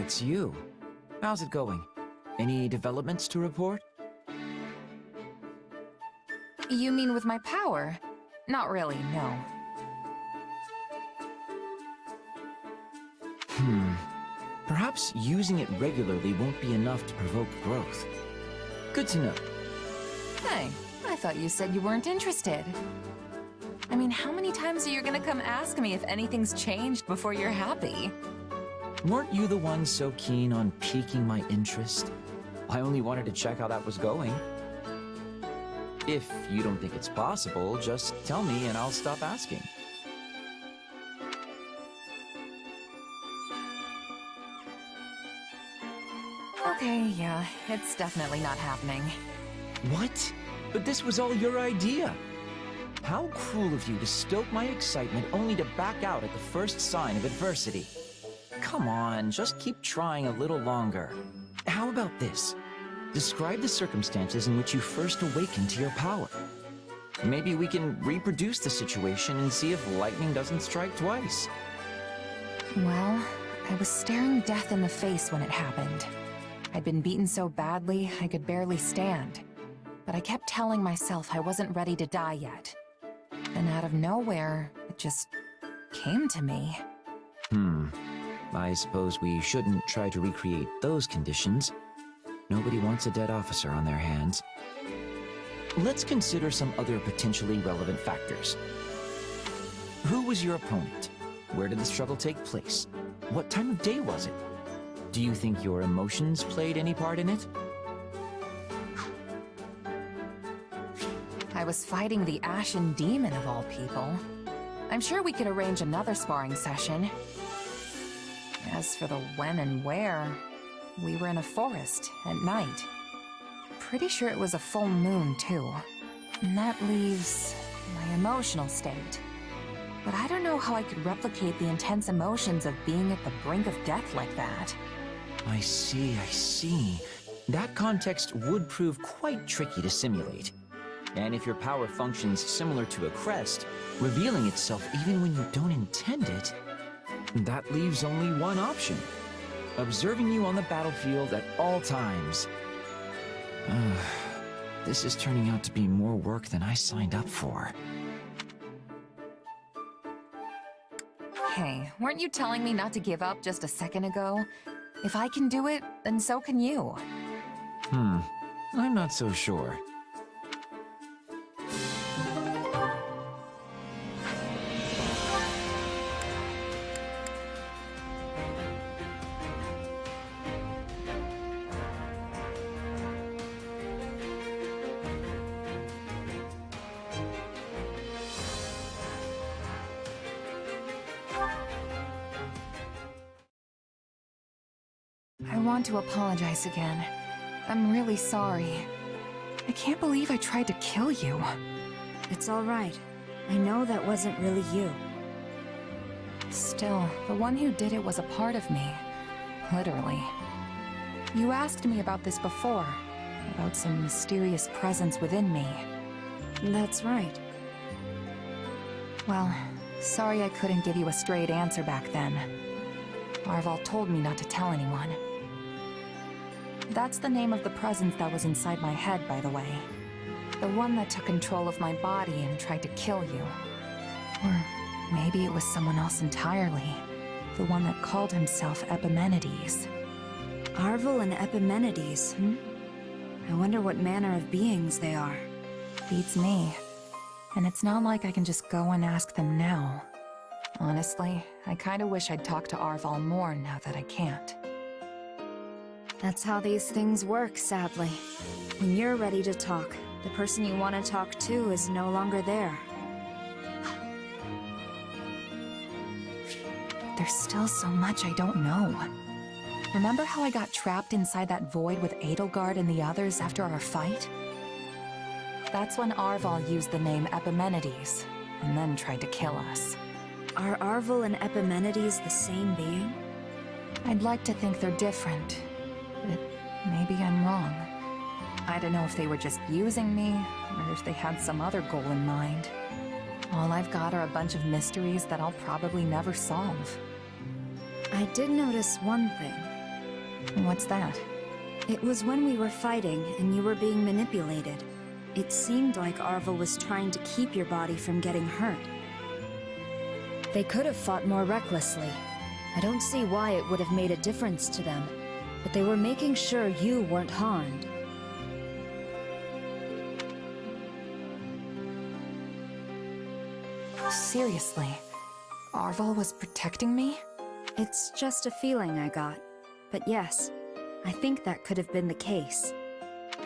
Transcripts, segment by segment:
it's you. How's it going? Any developments to report? You mean with my power? Not really, no. Perhaps using it regularly won't be enough to provoke growth. Good to know. Hey, I thought you said you weren't interested. I mean, how many times are you gonna come ask me if anything's changed before you're happy? Weren't you the one so keen on piquing my interest? I only wanted to check how that was going. If you don't think it's possible, just tell me and I'll stop asking. Okay, yeah, it's definitely not happening. What? But this was all your idea. How cruel of you to stoke my excitement only to back out at the first sign of adversity. Come on, just keep trying a little longer. How about this? Describe the circumstances in which you first awakened to your power. Maybe we can reproduce the situation and see if lightning doesn't strike twice. Well, I was staring death in the face when it happened. I'd been beaten so badly, I could barely stand. But I kept telling myself I wasn't ready to die yet. And out of nowhere, it just came to me. I suppose we shouldn't try to recreate those conditions. Nobody wants a dead officer on their hands. Let's consider some other potentially relevant factors. Who was your opponent? Where did the struggle take place? What time of day was it? Do you think your emotions played any part in it? I was fighting the Ashen Demon of all people. I'm sure we could arrange another sparring session. As for the when and where, we were in a forest at night. Pretty sure it was a full moon, too. And that leaves my emotional state. But I don't know how I could replicate the intense emotions of being at the brink of death like that. I see. That context would prove quite tricky to simulate. And if your power functions similar to a crest, revealing itself even when you don't intend it, that leaves only one option. Observing you on the battlefield at all times. This is turning out to be more work than I signed up for. Hey, weren't you telling me not to give up just a second ago? If I can do it, then so can you. I'm not so sure. I want to apologize again. I'm really sorry. I can't believe I tried to kill you. It's all right. I know that wasn't really you. Still, the one who did it was a part of me. Literally. You asked me about this before. About some mysterious presence within me. That's right. Well, sorry I couldn't give you a straight answer back then. Arval told me not to tell anyone. That's the name of the presence that was inside my head, by the way. The one that took control of my body and tried to kill you. Or maybe it was someone else entirely. The one that called himself Epimenides. Arval and Epimenides, I wonder what manner of beings they are. Beats me. And it's not like I can just go and ask them now. Honestly, I kinda wish I'd talked to Arval more now that I can't. That's how these things work, sadly. When you're ready to talk, the person you want to talk to is no longer there. There's still so much I don't know. Remember how I got trapped inside that void with Edelgard and the others after our fight? That's when Arval used the name Epimenides, and then tried to kill us. Are Arval and Epimenides the same being? I'd like to think they're different, but maybe I'm wrong. I don't know if they were just using me, or if they had some other goal in mind. All I've got are a bunch of mysteries that I'll probably never solve. I did notice one thing. What's that? It was when we were fighting and you were being manipulated. It seemed like Arvel was trying to keep your body from getting hurt. They could have fought more recklessly. I don't see why it would have made a difference to them, but they were making sure you weren't harmed. Seriously, Arvel was protecting me? It's just a feeling I got. But yes, I think that could have been the case.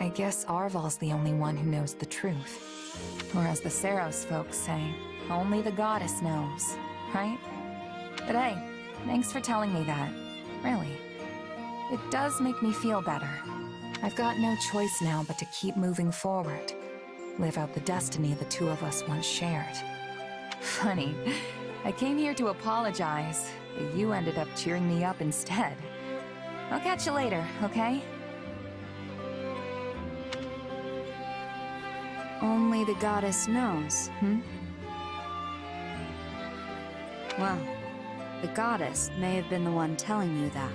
I guess Arvel's the only one who knows the truth. Or as the Saros folks say, only the goddess knows, right? But hey, thanks for telling me that. Really. It does make me feel better. I've got no choice now but to keep moving forward. Live out the destiny the two of us once shared. Funny, I came here to apologize, but you ended up cheering me up instead. I'll catch you later, okay? Only the goddess knows, hmm? Well, the goddess may have been the one telling you that.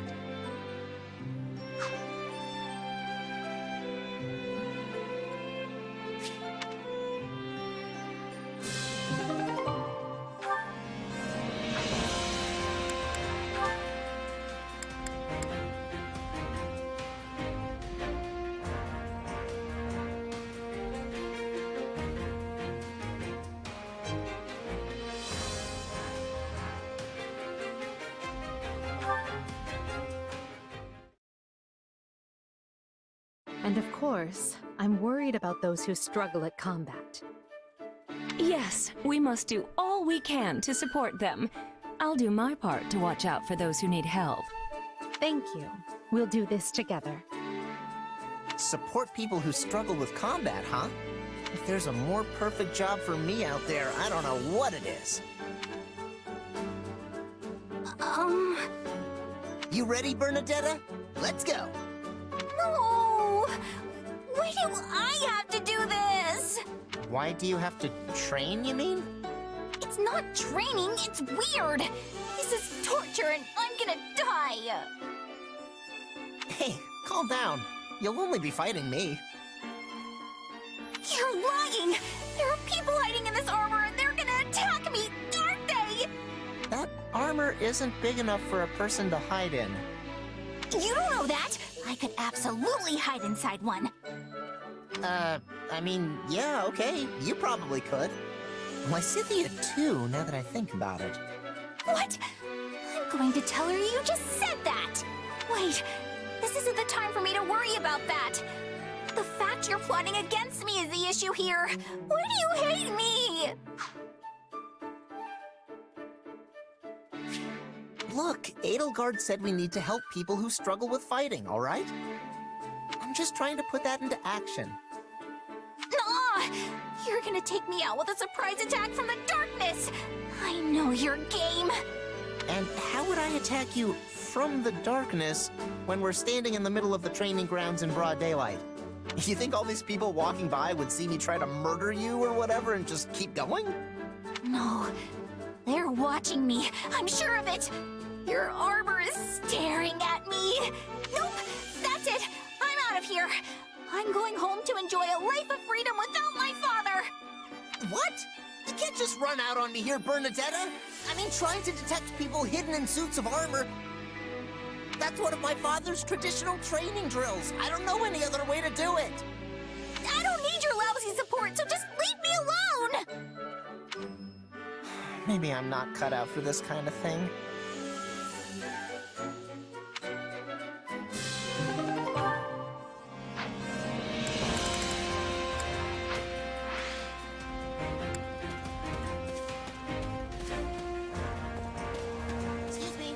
And of course, I'm worried about those who struggle at combat. Yes, we must do all we can to support them. I'll do my part to watch out for those who need help. Thank you. We'll do this together. Support people who struggle with combat, huh? If there's a more perfect job for me out there, I don't know what it is. You ready, Bernadetta? Let's go! No! Why do I have to do this? Why do you have to train, you mean? It's not training, it's weird! This is torture and I'm gonna die! Hey, calm down. You'll only be fighting me. You're lying! There are people hiding in this armor and they're gonna attack me, aren't they? That armor isn't big enough for a person to hide in. You don't know that! I could absolutely hide inside one. I mean, yeah, okay, you probably could. Lysithea too, now that I think about it. What? I'm going to tell her you just said that! Wait, this isn't the time for me to worry about that! The fact you're plotting against me is the issue here! Why do you hate me? Look, Edelgard said we need to help people who struggle with fighting, all right? I'm just trying to put that into action. Nah! You're gonna take me out with a surprise attack from the darkness! I know your game! And how would I attack you from the darkness when we're standing in the middle of the training grounds in broad daylight? You think all these people walking by would see me try to murder you or whatever and just keep going? No. They're watching me. I'm sure of it. Your armor is staring at me. Nope. That's it. I'm out of here. I'm going home to enjoy a life of freedom without my father. What? You can't just run out on me here, Bernadetta. I mean, trying to detect people hidden in suits of armor. That's one of my father's traditional training drills. I don't know any other way to do it. I don't need your lousy support, so just leave me alone! Maybe I'm not cut out for this kind of thing. Excuse me.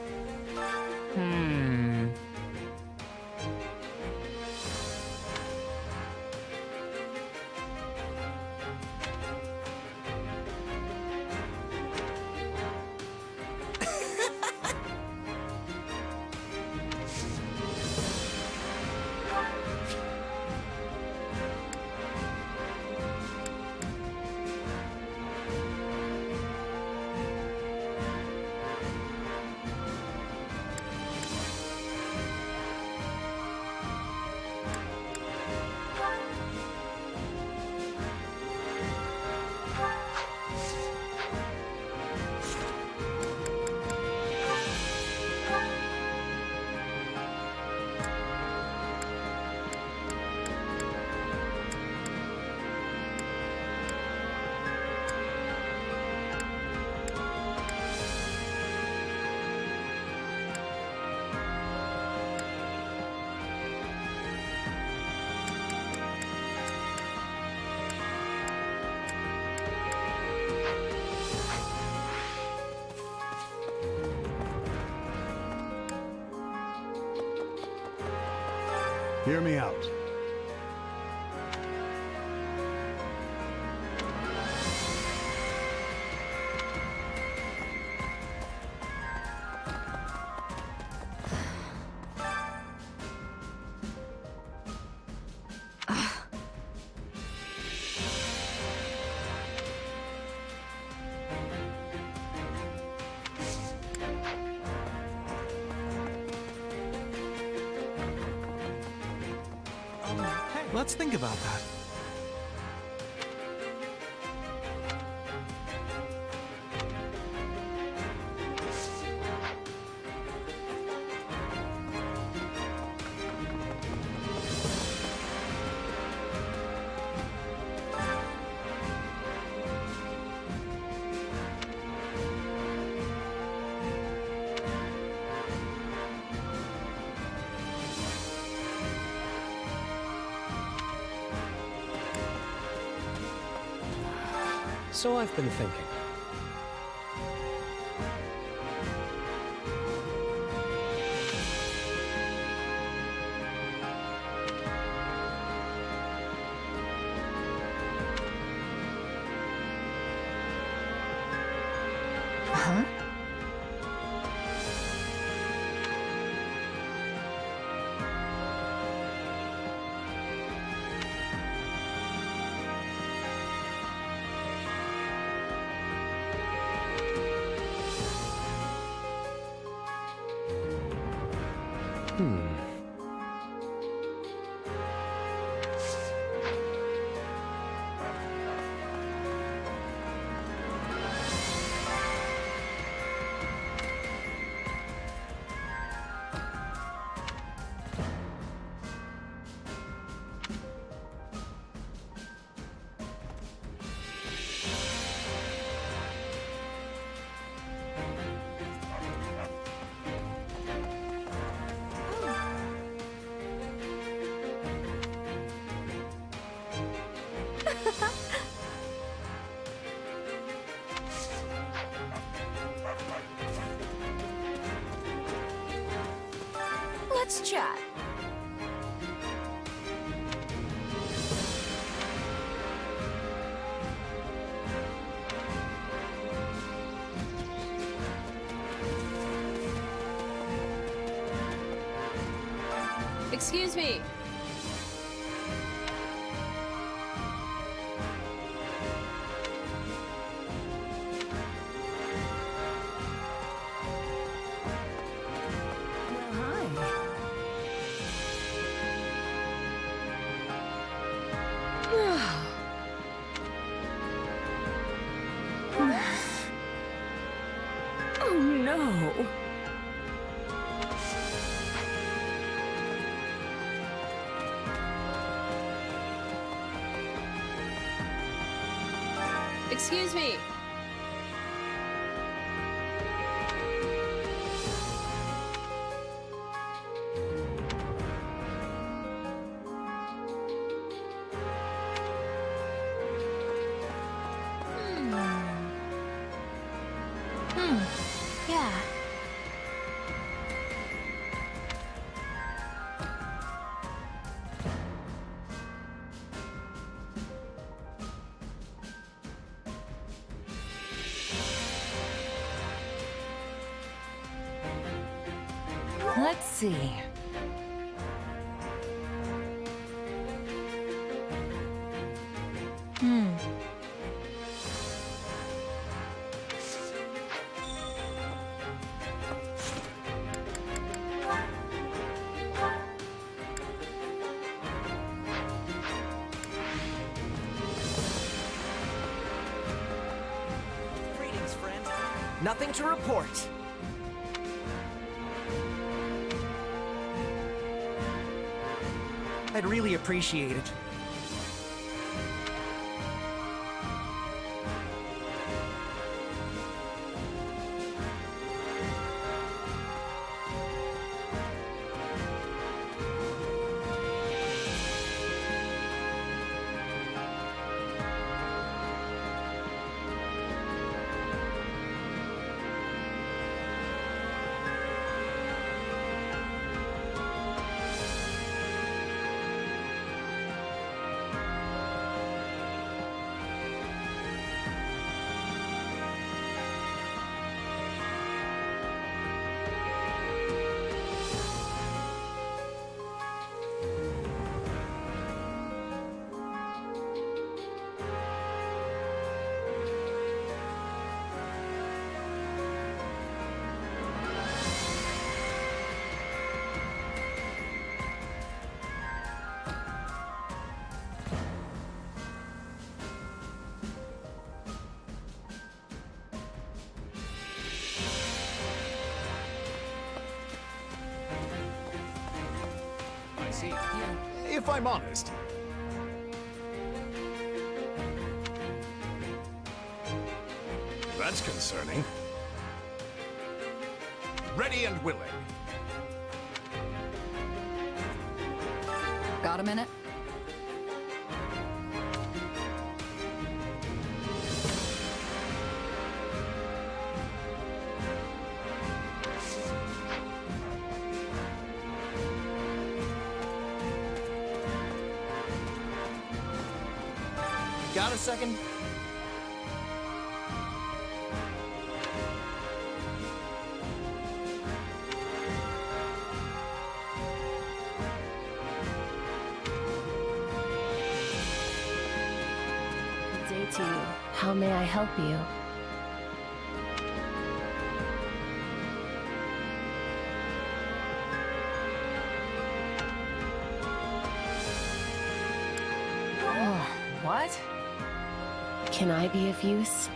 Hear me out. Let's think about that. So I've been thinking. Huh? Let's chat. Excuse me. Oh no! Excuse me. Yeah. Let's see. Greetings, friend. Nothing to report. I'd really appreciate it. see. If I'm honest. That's concerning. Ready and willing. Got a minute? Got a second? Good day to you. How may I help you? Oh, what? Can I be of use?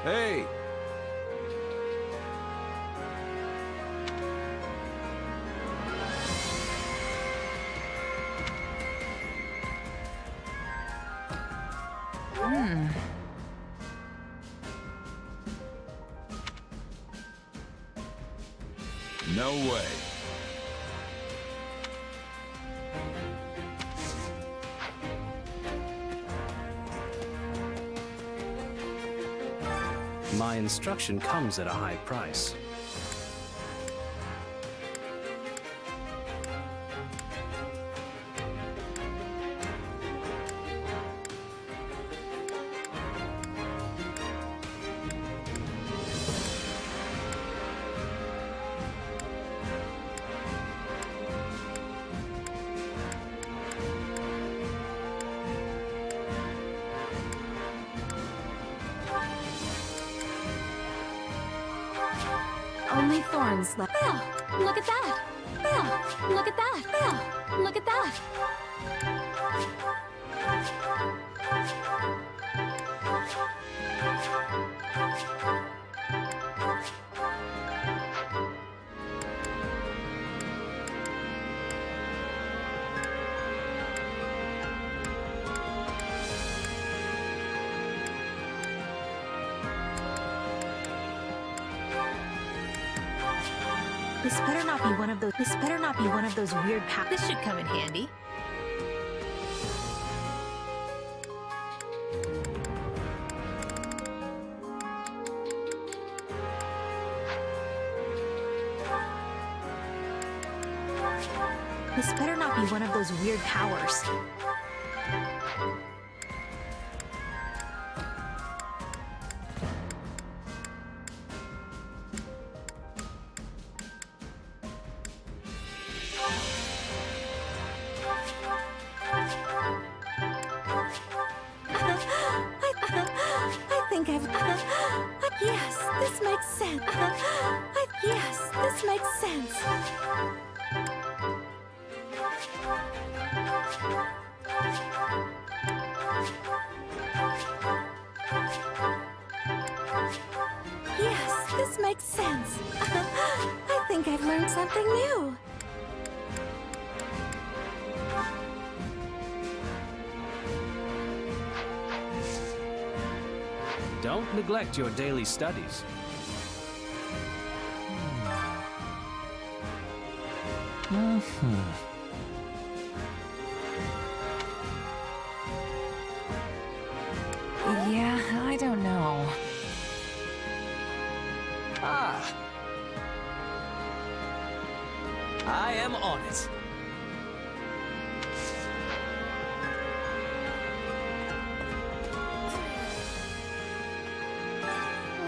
Hey! No way. My instruction comes at a high price. Only thorns left. Belle, look at that! Belle, look at that! Belle, look at that! This better not be one of those. This better not be one of those weird packs. This should come in handy. This better not be one of those weird powers. I think I've... yes, this makes sense. Yes, this makes sense. Yes, this makes sense. I think I've learned something new. Don't neglect your daily studies. Yeah, I don't know. Ah. I am on it.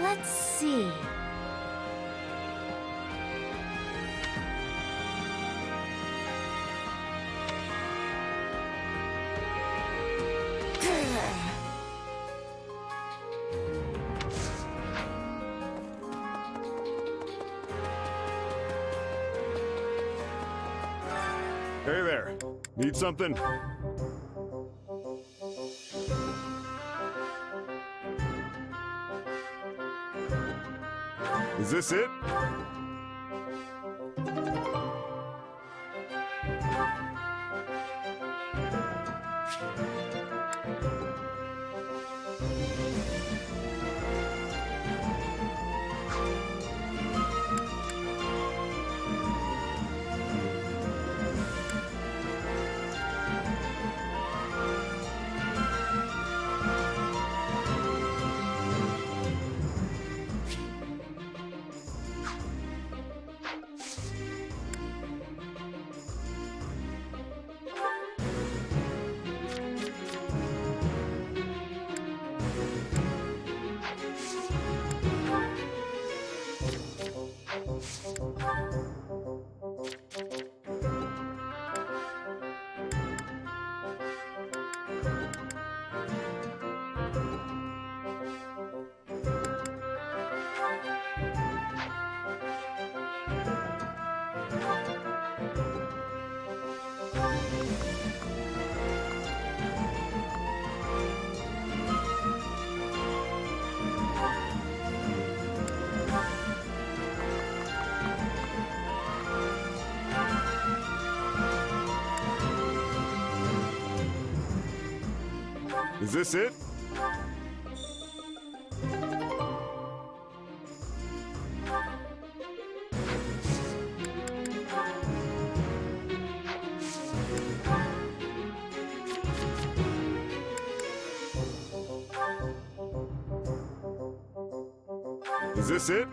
Let's see. Hey there. Need something? Is this it? Is this it? Is this it?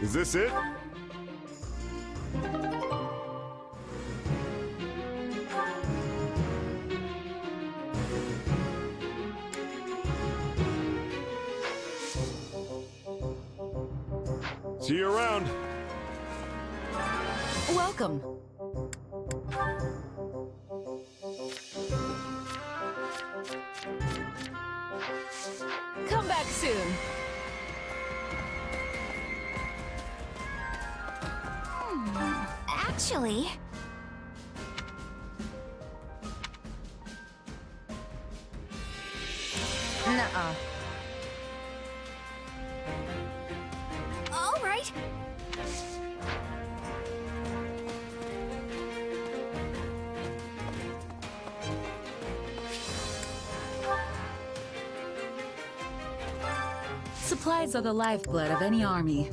Is this it? See you around. Welcome. Come back soon. Actually... Nuh-uh. All right. Supplies are the lifeblood of any army.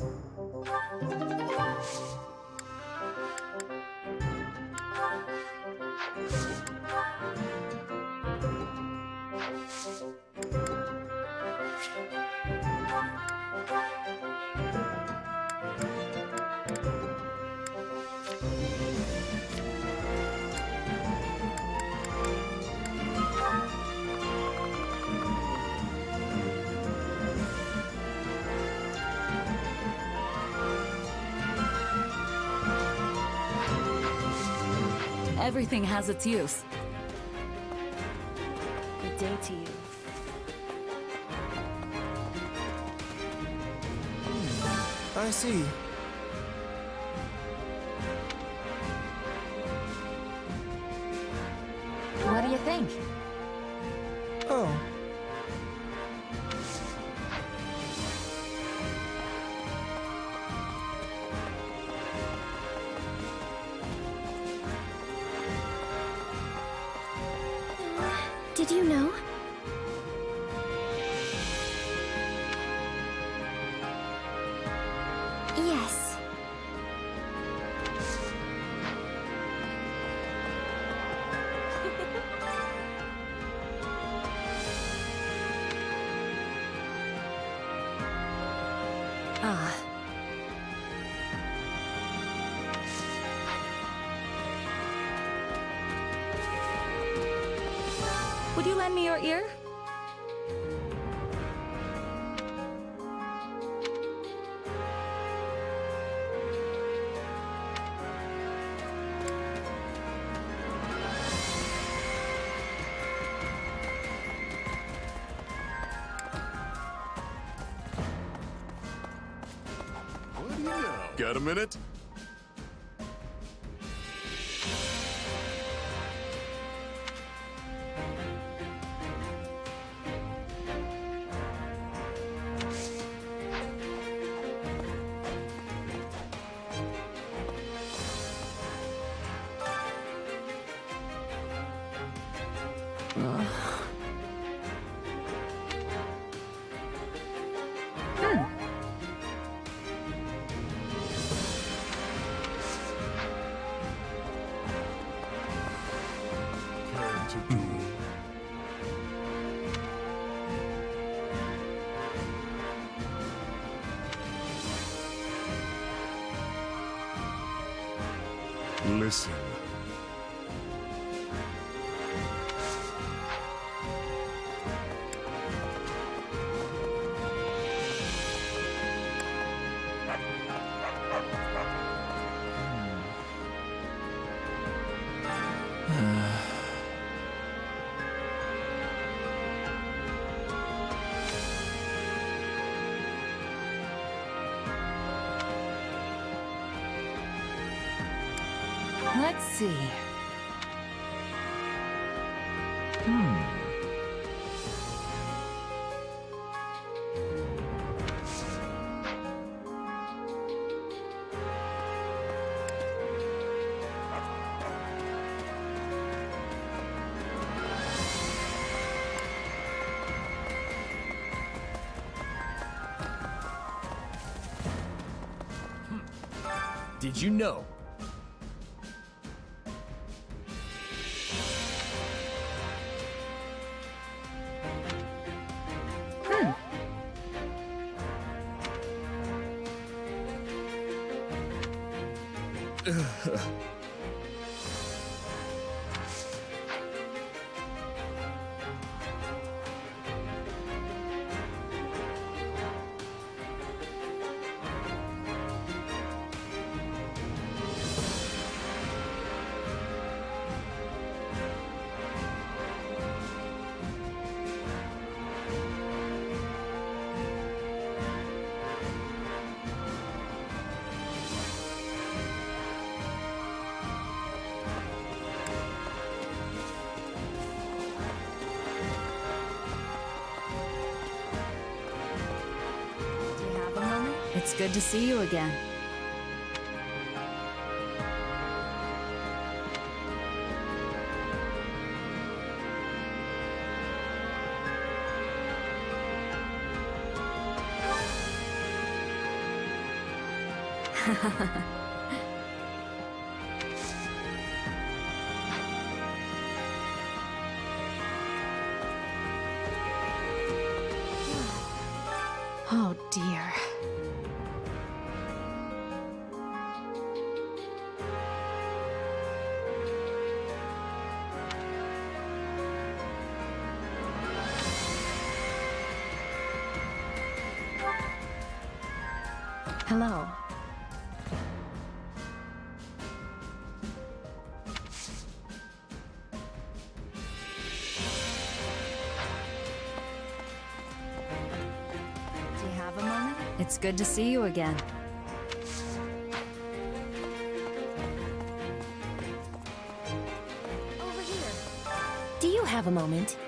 Everything has its use. Good day to you. I see. What do you think? Oh. Did you know? Yes. Would you lend me your ear? What do you know? Got a minute? Listen. Let's see. Did you know? It's good to see you again. Oh dear. Hello. Do you have a moment? It's good to see you again. Over here. Do you have a moment?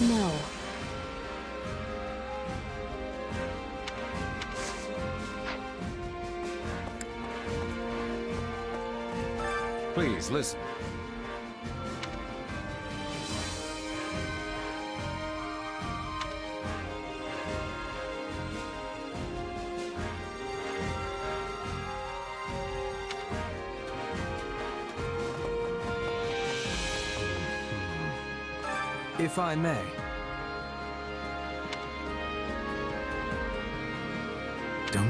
No. Please, listen. If I may.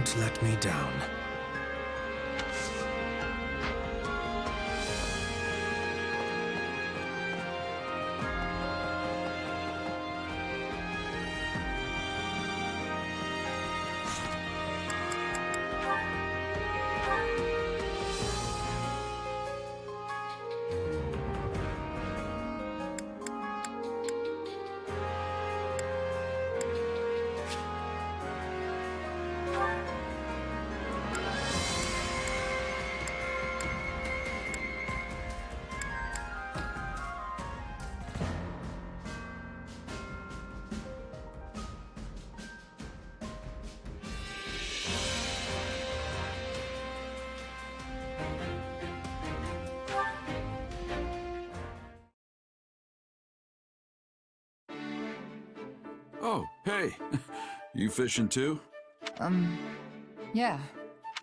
Don't let me down. Oh, hey. You fishing too? Yeah.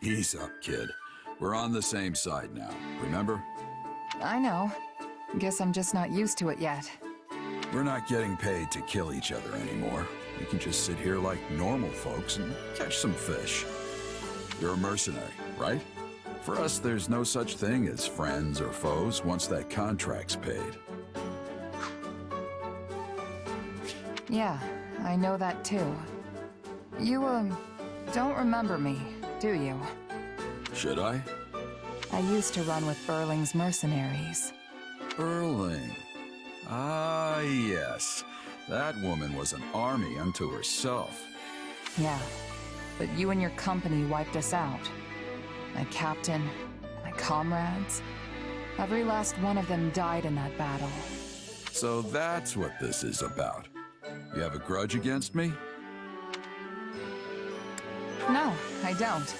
Ease up, kid. We're on the same side now, remember? I know. Guess I'm just not used to it yet. We're not getting paid to kill each other anymore. We can just sit here like normal folks and catch some fish. You're a mercenary, right? For us, there's no such thing as friends or foes once that contract's paid. Yeah, I know that too. You, don't remember me, do you? Should I? I used to run with Burling's mercenaries. Burling. Ah, yes. That woman was an army unto herself. Yeah, but you and your company wiped us out. My captain, my comrades, every last one of them died in that battle. So that's what this is about. You have a grudge against me? No, I don't.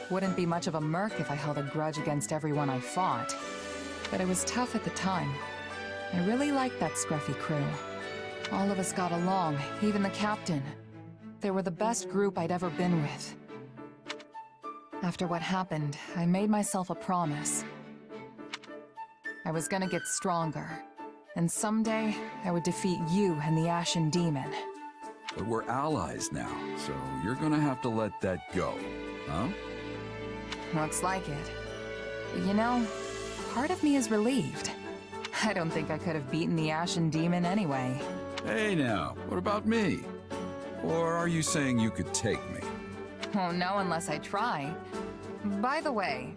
Wouldn't be much of a merc if I held a grudge against everyone I fought. But it was tough at the time. I really liked that scruffy crew. All of us got along, even the captain. They were the best group I'd ever been with. After what happened, I made myself a promise. I was gonna get stronger, and someday I would defeat you and the Ashen Demon. But we're allies now, so you're gonna have to let that go, huh? Looks like it. But you know, part of me is relieved. I don't think I could have beaten the Ashen Demon anyway. Hey now, what about me? Or are you saying you could take me? Oh, no, unless I try. By the way,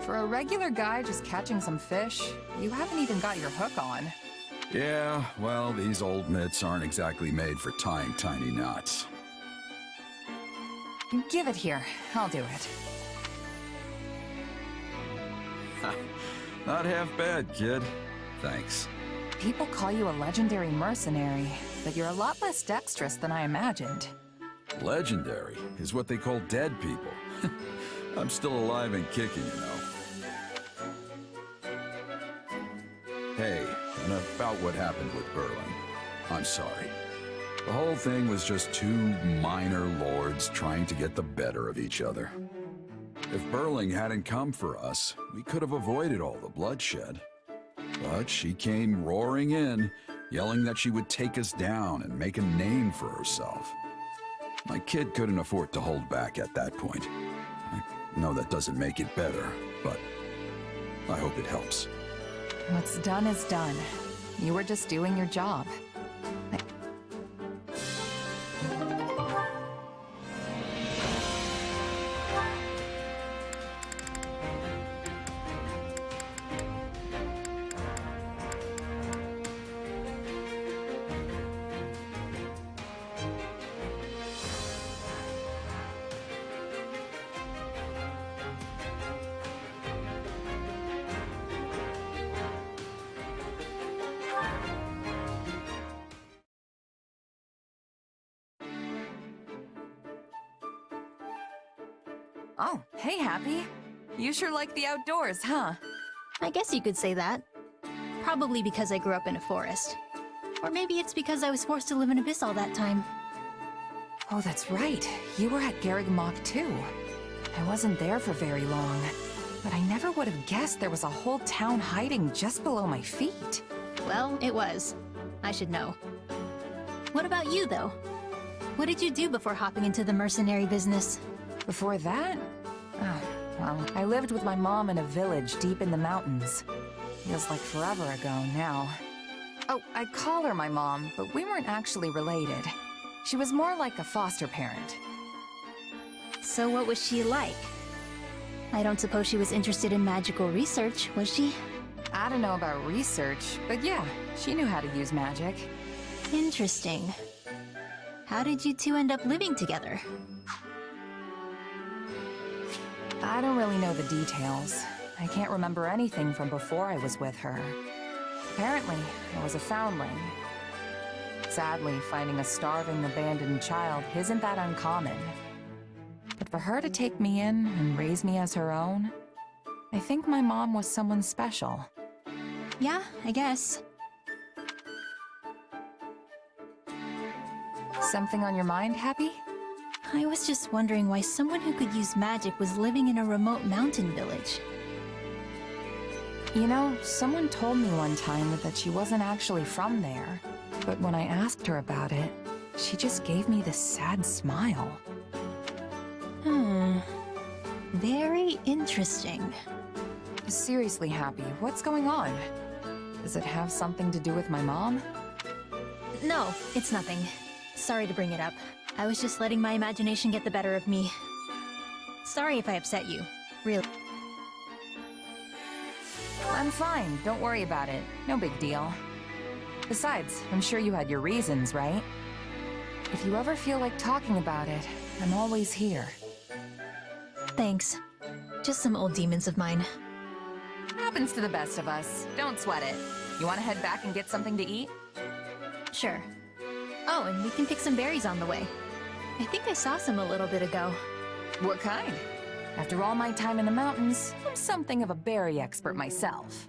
for a regular guy just catching some fish, you haven't even got your hook on. Yeah, well, these old mitts aren't exactly made for tying tiny knots. Give it here. I'll do it. Not half bad, kid. Thanks. People call you a legendary mercenary, but you're a lot less dexterous than I imagined. Legendary is what they call dead people. I'm still alive and kicking, you know. Hey, and about what happened with Burling. I'm sorry. The whole thing was just two minor lords trying to get the better of each other. If Burling hadn't come for us, we could have avoided all the bloodshed. But she came roaring in, yelling that she would take us down and make a name for herself. My kid couldn't afford to hold back at that point. I know that doesn't make it better, but I hope it helps. What's done is done. You were just doing your job. Oh, hey, Happy. You sure like the outdoors, huh? I guess you could say that. Probably because I grew up in a forest. Or maybe it's because I was forced to live in Abyss all that time. Oh, that's right. You were at Garrigmok too. I wasn't there for very long, but I never would have guessed there was a whole town hiding just below my feet. Well, it was. I should know. What about you, though? What did you do before hopping into the mercenary business? Before that? Oh, well, I lived with my mom in a village deep in the mountains. Feels like forever ago now. Oh, I call her my mom, but we weren't actually related. She was more like a foster parent. So what was she like? I don't suppose she was interested in magical research, was she? I don't know about research, but yeah, she knew how to use magic. Interesting. How did you two end up living together? I don't really know the details. I can't remember anything from before I was with her. Apparently, I was a foundling. Sadly, finding a starving, abandoned child isn't that uncommon. But for her to take me in and raise me as her own, I think my mom was someone special. Yeah, I guess. Something on your mind, Happy? I was just wondering why someone who could use magic was living in a remote mountain village. You know, someone told me one time that she wasn't actually from there. But when I asked her about it, she just gave me this sad smile. Very interesting. Seriously, Happy, what's going on? Does it have something to do with my mom? No, it's nothing. Sorry to bring it up. I was just letting my imagination get the better of me. Sorry if I upset you. Really. I'm fine, don't worry about it. No big deal. Besides, I'm sure you had your reasons, right? If you ever feel like talking about it, I'm always here. Thanks. Just some old demons of mine. Happens to the best of us. Don't sweat it. You want to head back and get something to eat? Sure. Oh, and we can pick some berries on the way. I think I saw some a little bit ago. What kind? After all my time in the mountains, I'm something of a berry expert myself.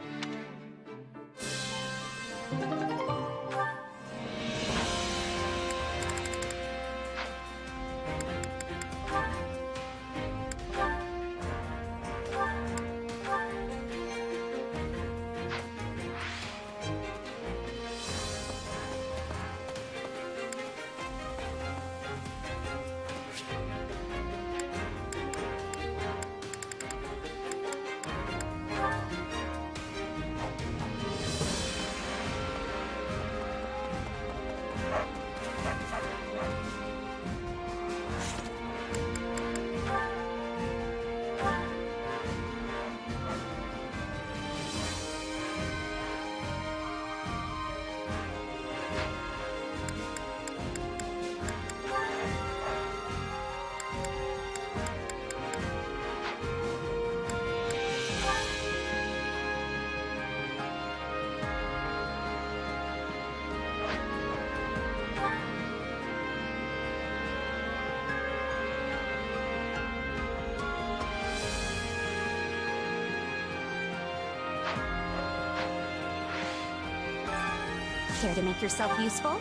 Care to make yourself useful?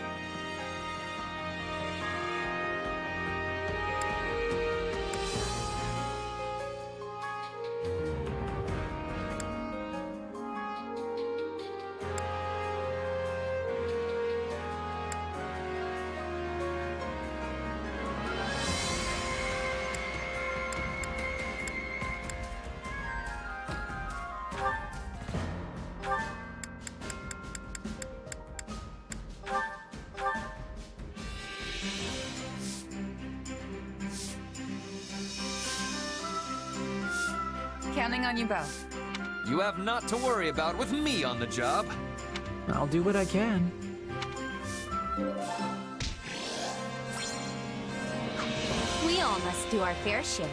Counting on you both. You have not to worry about with me on the job. I'll do what I can. We all must do our fair share.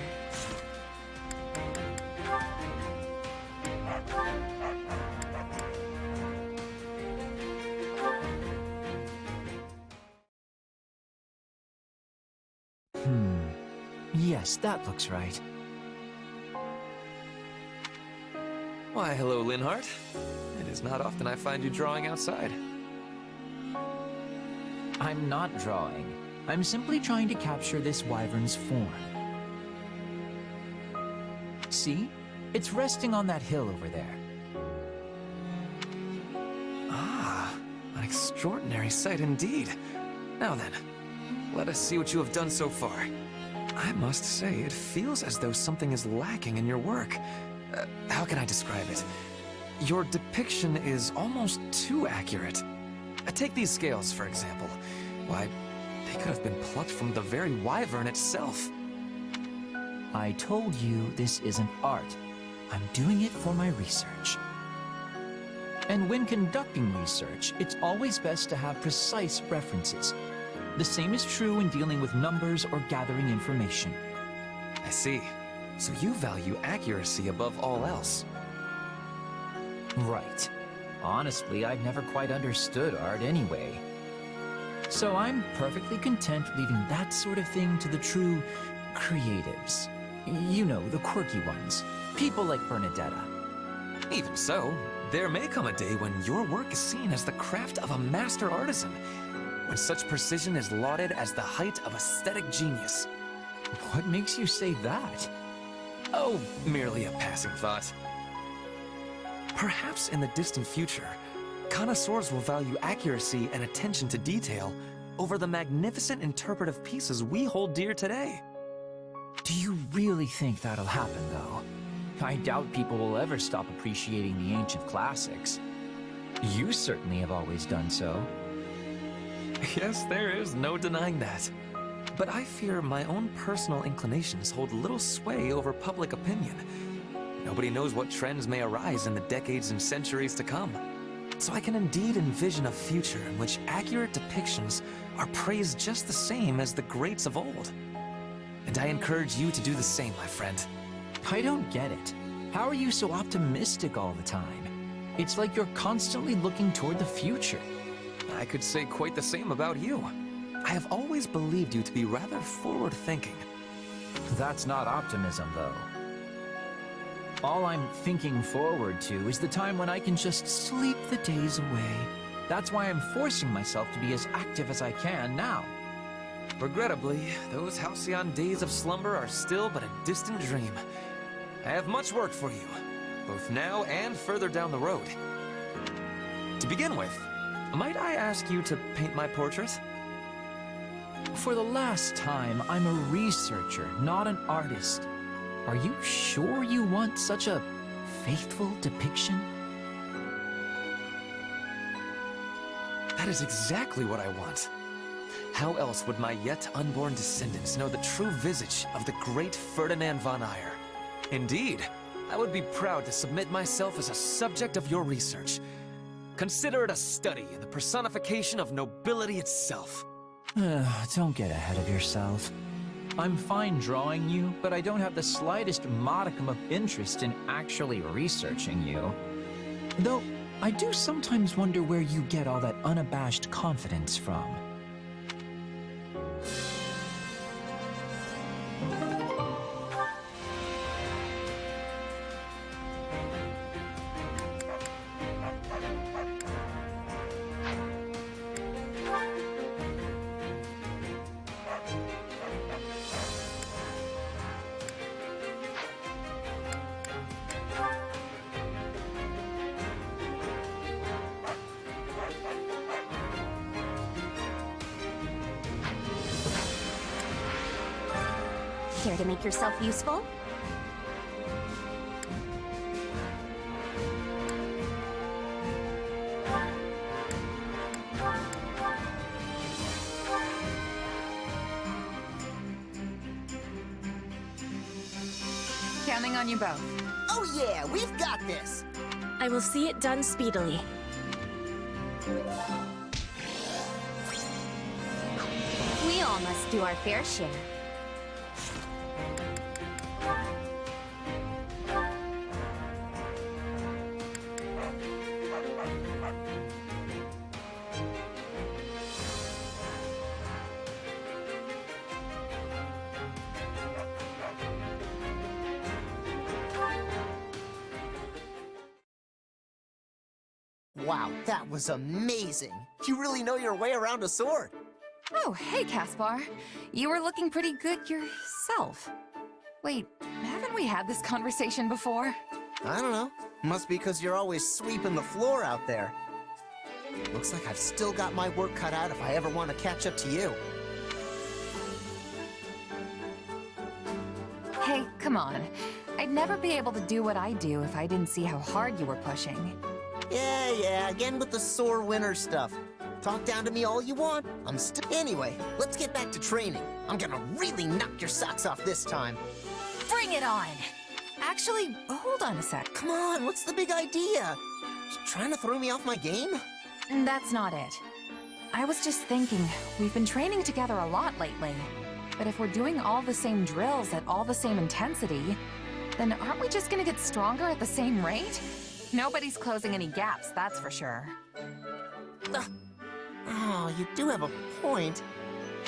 Yes, that looks right. Why, hello, Linhart. It is not often I find you drawing outside. I'm not drawing. I'm simply trying to capture this wyvern's form. See? It's resting on that hill over there. Ah, an extraordinary sight indeed. Now then, let us see what you have done so far. I must say, it feels as though something is lacking in your work. How can I describe it? Your depiction is almost too accurate. Take these scales, for example. Why, they could have been plucked from the very wyvern itself. I told you this isn't art. I'm doing it for my research. And when conducting research, it's always best to have precise references. The same is true in dealing with numbers or gathering information. I see. So you value accuracy above all else. Right. Honestly, I've never quite understood art anyway. So I'm perfectly content leaving that sort of thing to the true creatives. You know, the quirky ones. People like Bernadetta. Even so, there may come a day when your work is seen as the craft of a master artisan, when such precision is lauded as the height of aesthetic genius. What makes you say that? Oh, merely a passing thought. Perhaps in the distant future, connoisseurs will value accuracy and attention to detail over the magnificent interpretive pieces we hold dear today. Do you really think that'll happen, though? I doubt people will ever stop appreciating the ancient classics. You certainly have always done so. Yes, there is no denying that. But I fear my own personal inclinations hold little sway over public opinion. Nobody knows what trends may arise in the decades and centuries to come. So I can indeed envision a future in which accurate depictions are praised just the same as the greats of old. And I encourage you to do the same, my friend. I don't get it. How are you so optimistic all the time? It's like you're constantly looking toward the future. I could say quite the same about you. I have always believed you to be rather forward-thinking. That's not optimism, though. All I'm thinking forward to is the time when I can just sleep the days away. That's why I'm forcing myself to be as active as I can now. Regrettably, those halcyon days of slumber are still but a distant dream. I have much work for you, both now and further down the road. To begin with, might I ask you to paint my portrait? For the last time, I'm a researcher, not an artist. Are you sure you want such a faithful depiction? That is exactly what I want. How else would my yet unborn descendants know the true visage of the great Ferdinand von Eyre? Indeed, I would be proud to submit myself as a subject of your research. Consider it a study in the personification of nobility itself. Don't get ahead of yourself. I'm fine drawing you, but I don't have the slightest modicum of interest in actually researching you. Though, I do sometimes wonder where you get all that unabashed confidence from. Care to make yourself useful? Counting on you both. Oh yeah, we've got this! I will see it done speedily. We all must do our fair share. Wow, that was amazing! You really know your way around a sword! Oh, hey, Caspar. You were looking pretty good yourself. Wait, haven't we had this conversation before? I don't know. Must be because you're always sweeping the floor out there. Looks like I've still got my work cut out if I ever want to catch up to you. Come on. I'd never be able to do what I do if I didn't see how hard you were pushing. Yeah, again with the sore winner stuff. Talk down to me all you want. Anyway, let's get back to training. I'm gonna really knock your socks off this time. Bring it on! Actually, hold on a sec. Come on, what's the big idea? You trying to throw me off my game? That's not it. I was just thinking, we've been training together a lot lately. But if we're doing all the same drills at all the same intensity, then aren't we just gonna get stronger at the same rate? Nobody's closing any gaps, that's for sure. Oh, you do have a point.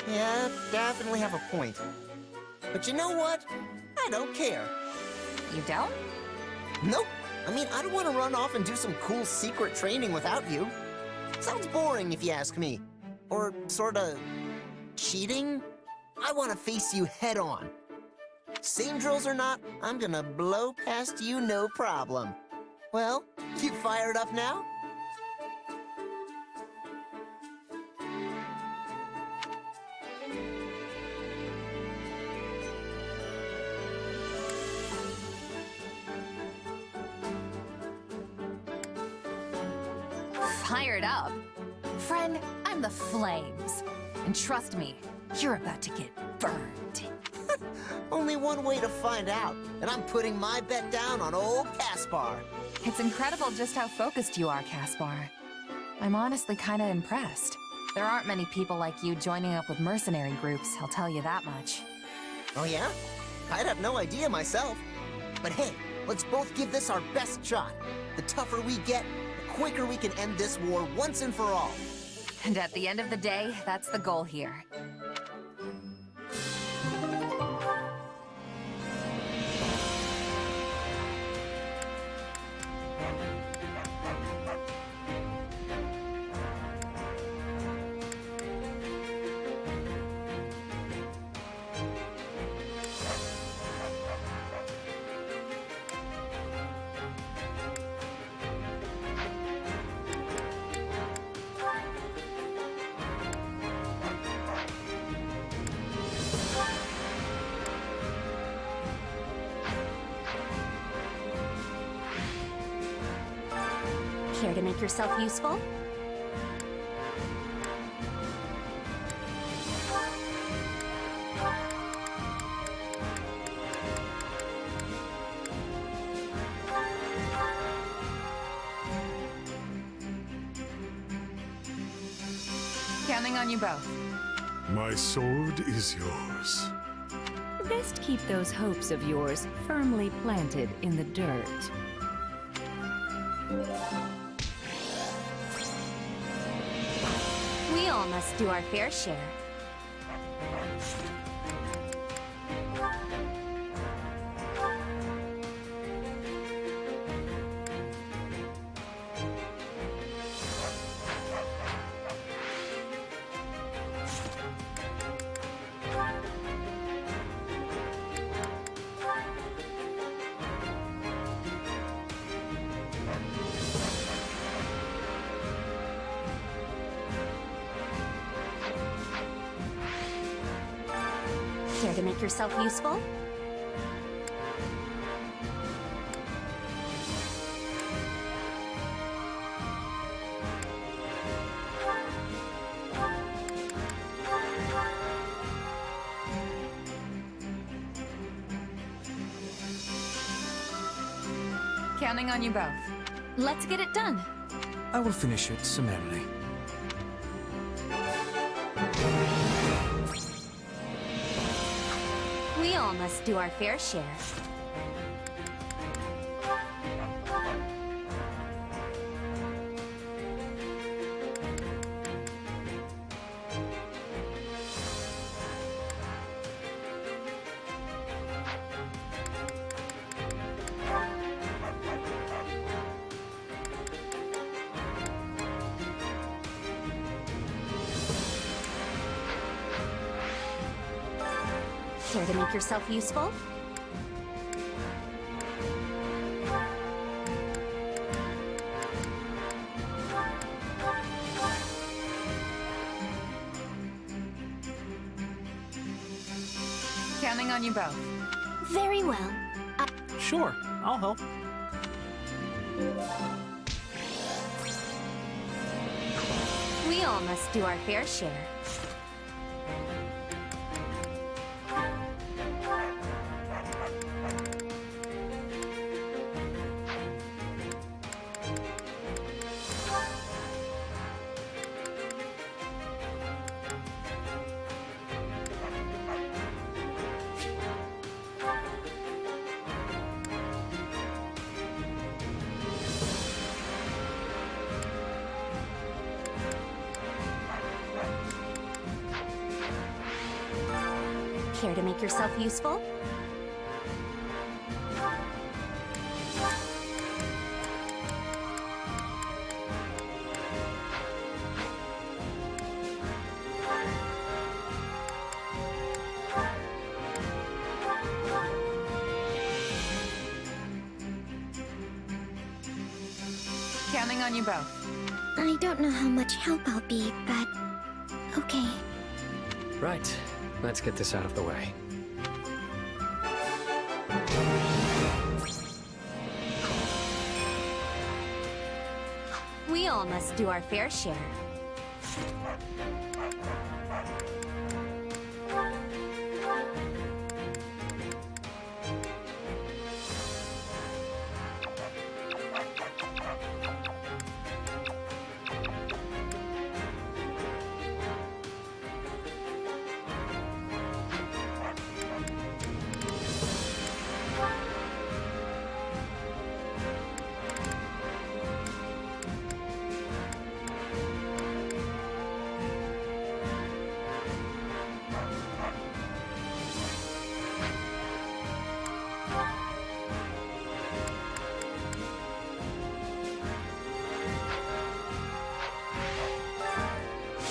Yeah, definitely have a point. But you know what? I don't care. You don't? Nope. I mean, I don't want to run off and do some cool secret training without you. Sounds boring if you ask me. Or sorta cheating? I want to face you head on. Same drills or not, I'm gonna blow past you no problem. Well, you fired up now? Fired up? Friend, I'm the flames. And trust me, you're about to get burned. Only one way to find out, and I'm putting my bet down on old Caspar. It's incredible just how focused you are, Caspar. I'm honestly kinda impressed. There aren't many people like you joining up with mercenary groups, I'll tell you that much. Oh yeah? I'd have no idea myself. But hey, let's both give this our best shot. The tougher we get, the quicker we can end this war once and for all. And at the end of the day, that's the goal here. Care to make yourself useful? Counting on you both. My sword is yours. Best keep those hopes of yours firmly planted in the dirt. We all must do our fair share. Care to make yourself useful? Counting on you both. Let's get it done. I will finish it summarily. We all must do our fair share. Care to make yourself useful? Counting on you both. Very well. Sure, I'll help. We all must do our fair share. Care to make yourself useful? Counting on you both. I don't know how much help I'll be, but okay. Right. Let's get this out of the way. We all must do our fair share.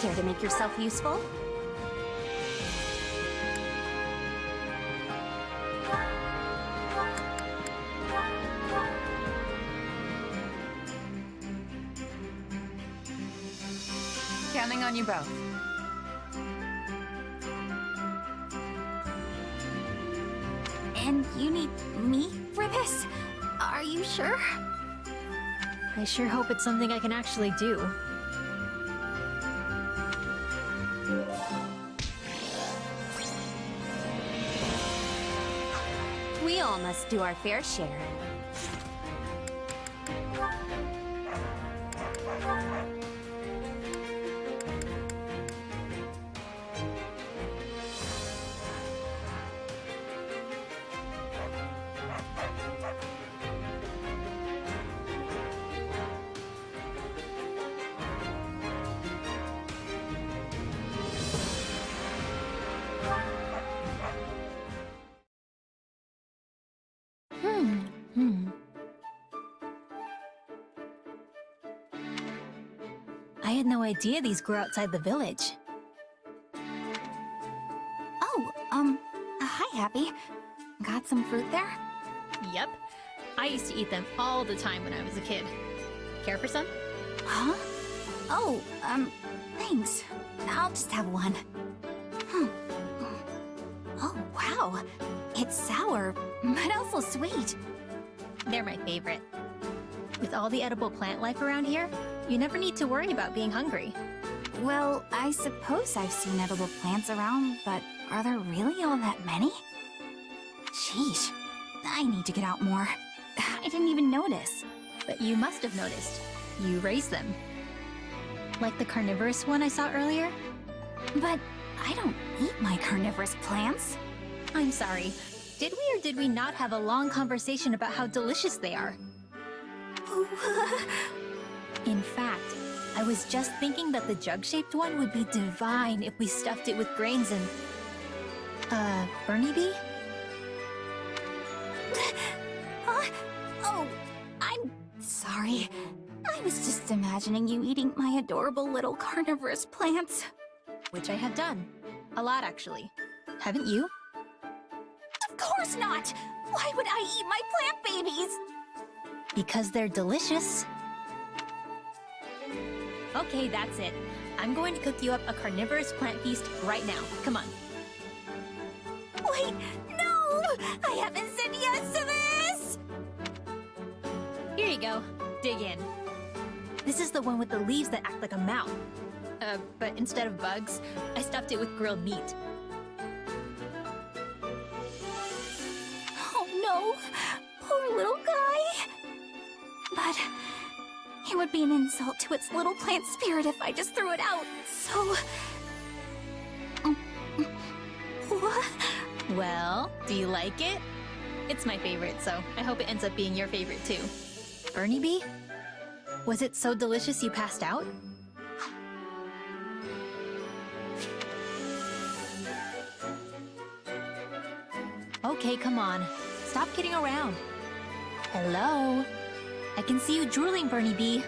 Care to make yourself useful? Counting on you both. And you need me for this? Are you sure? I sure hope it's something I can actually do. We all must do our fair share. I had no idea these grew outside the village. Oh, hi, Happy. Got some fruit there? Yep. I used to eat them all the time when I was a kid. Care for some? Huh? Oh, thanks. I'll just have one. Oh, wow. It's sour, but also sweet. They're my favorite. With all the edible plant life around here, you never need to worry about being hungry. Well, I suppose I've seen edible plants around, but are there really all that many? Sheesh. I need to get out more. I didn't even notice. But you must have noticed. You raise them. Like the carnivorous one I saw earlier? But I don't eat my carnivorous plants. I'm sorry. Did we or did we not have a long conversation about how delicious they are? In fact, I was just thinking that the jug-shaped one would be divine if we stuffed it with grains and... Bernie bee? Oh, I'm sorry. I was just imagining you eating my adorable little carnivorous plants. Which I have done. A lot, actually. Haven't you? Of course not! Why would I eat my plant babies? Because they're delicious. Okay, that's it. I'm going to cook you up a carnivorous plant feast right now. Come on. Wait, no! I have in. This is the one with the leaves that act like a mouth. But instead of bugs, I stuffed it with grilled meat. Oh no! Poor little guy! But it would be an insult to its little plant spirit if I just threw it out, so... What? Well, do you like it? It's my favorite, so I hope it ends up being your favorite too. Bernie Bee? Was it so delicious you passed out? Okay, come on. Stop kidding around. Hello? I can see you drooling, Bernie Bee.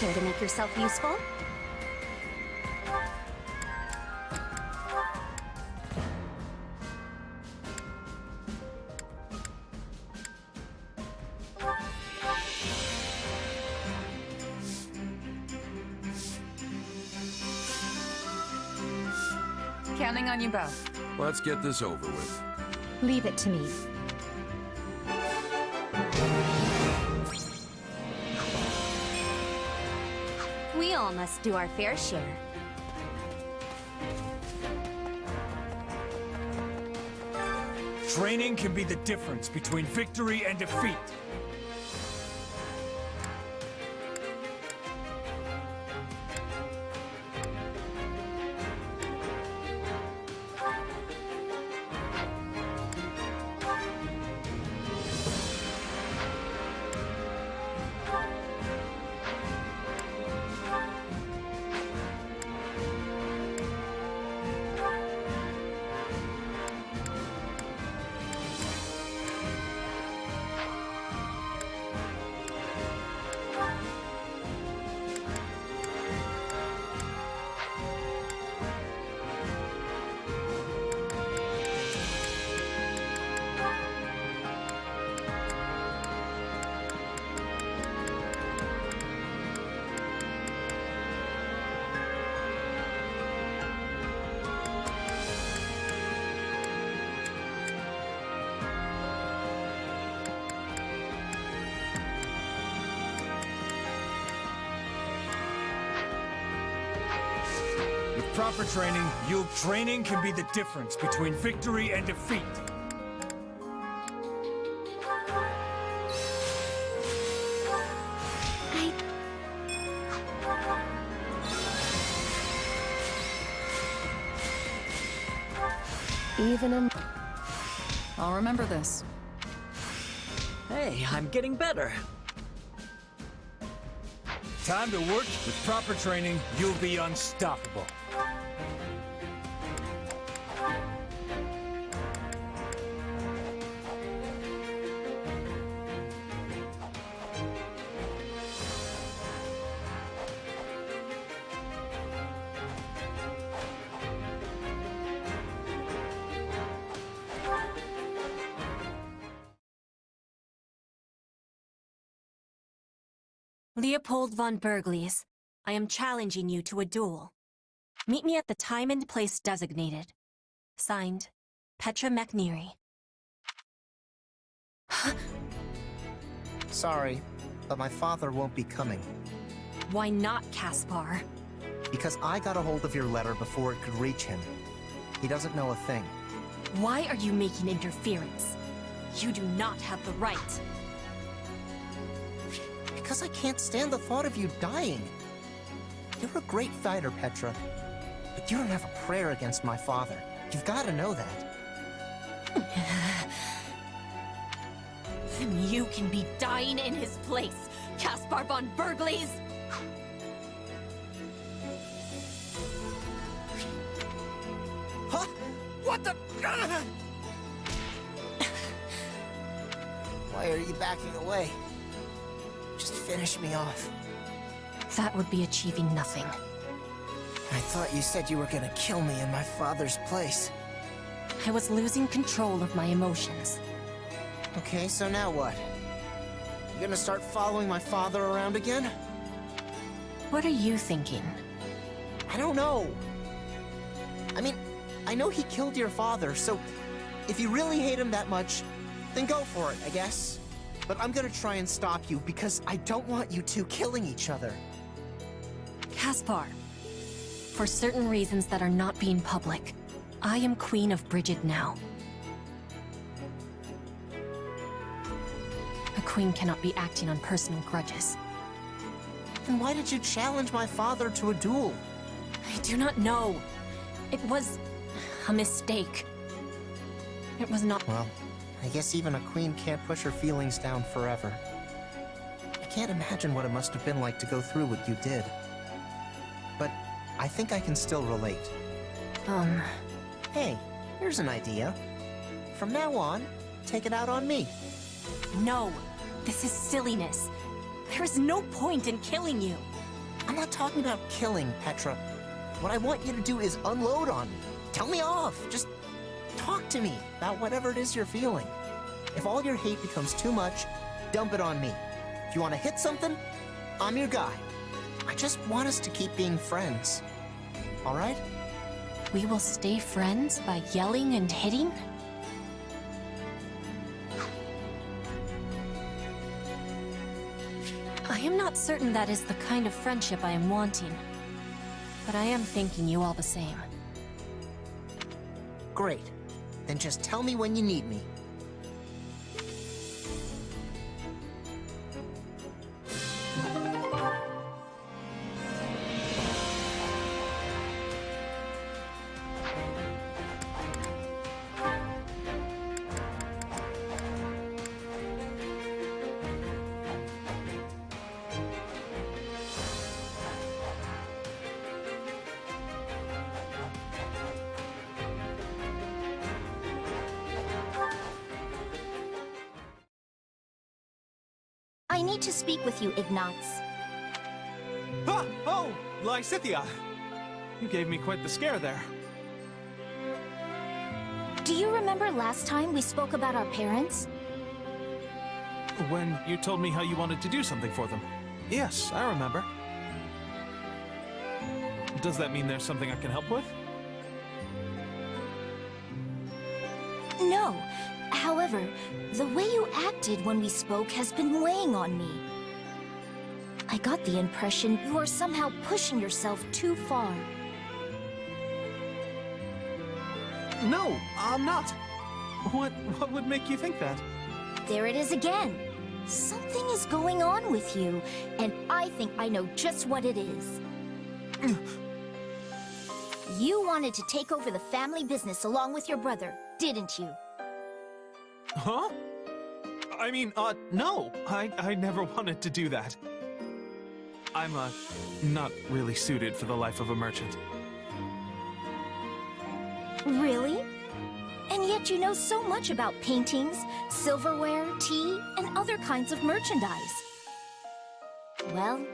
Care to make yourself useful? Counting on you both. Let's get this over with. Leave it to me. We all must do our fair share. Training can be the difference between victory and defeat. With proper training, training can be the difference between victory and defeat. I'll remember this. Hey, I'm getting better. Time to work. With proper training, you'll be unstoppable. Leopold von Bergliez, I am challenging you to a duel. Meet me at the time and place designated. Signed, Petra McNeary. Sorry, but my father won't be coming. Why not, Caspar? Because I got a hold of your letter before it could reach him. He doesn't know a thing. Why are you making interference? You do not have the right. Because I can't stand the thought of you dying. You're a great fighter, Petra. But you don't have a prayer against my father. You've got to know that. Then you can be dying in his place, Caspar von Bergliez! Huh? What the... Why are you backing away? Just finish me off. That would be achieving nothing. I thought you said you were gonna kill me in my father's place. I was losing control of my emotions. Okay, so now what? You gonna start following my father around again? What are you thinking? I don't know. I mean, I know he killed your father, so if you really hate him that much, then go for it, I guess. But I'm gonna try and stop you because I don't want you two killing each other. Caspar, for certain reasons that are not being public, I am Queen of Brigid now. A queen cannot be acting on personal grudges. Then why did you challenge my father to a duel? I do not know. It was a mistake. It was not... Well, I guess even a queen can't push her feelings down forever. I can't imagine what it must have been like to go through what you did. But I think I can still relate. Hey, here's an idea. From now on, take it out on me. No, this is silliness. There is no point in killing you. I'm not talking about killing, Petra. What I want you to do is unload on me. Tell me off. Just talk to me about whatever it is you're feeling. If all your hate becomes too much, dump it on me. If you want to hit something, I'm your guy. I just want us to keep being friends. All right? We will stay friends by yelling and hitting? I am not certain that is the kind of friendship I am wanting. But I am thanking you all the same. Great. Then just tell me when you need me. I need to speak with you, Ignatz. Ah! Oh! Lysithea! You gave me quite the scare there. Do you remember last time we spoke about our parents? When you told me how you wanted to do something for them. Yes, I remember. Does that mean there's something I can help with? No. However, the way you acted when we spoke has been weighing on me. I got the impression you are somehow pushing yourself too far. No, I'm not. What would make you think that? There it is again. Something is going on with you, and I think I know just what it is. You wanted to take over the family business along with your brother, didn't you? Huh? I mean, no. I never wanted to do that. I'm, not really suited for the life of a merchant. Really? And yet you know so much about paintings, silverware, tea, and other kinds of merchandise. Well,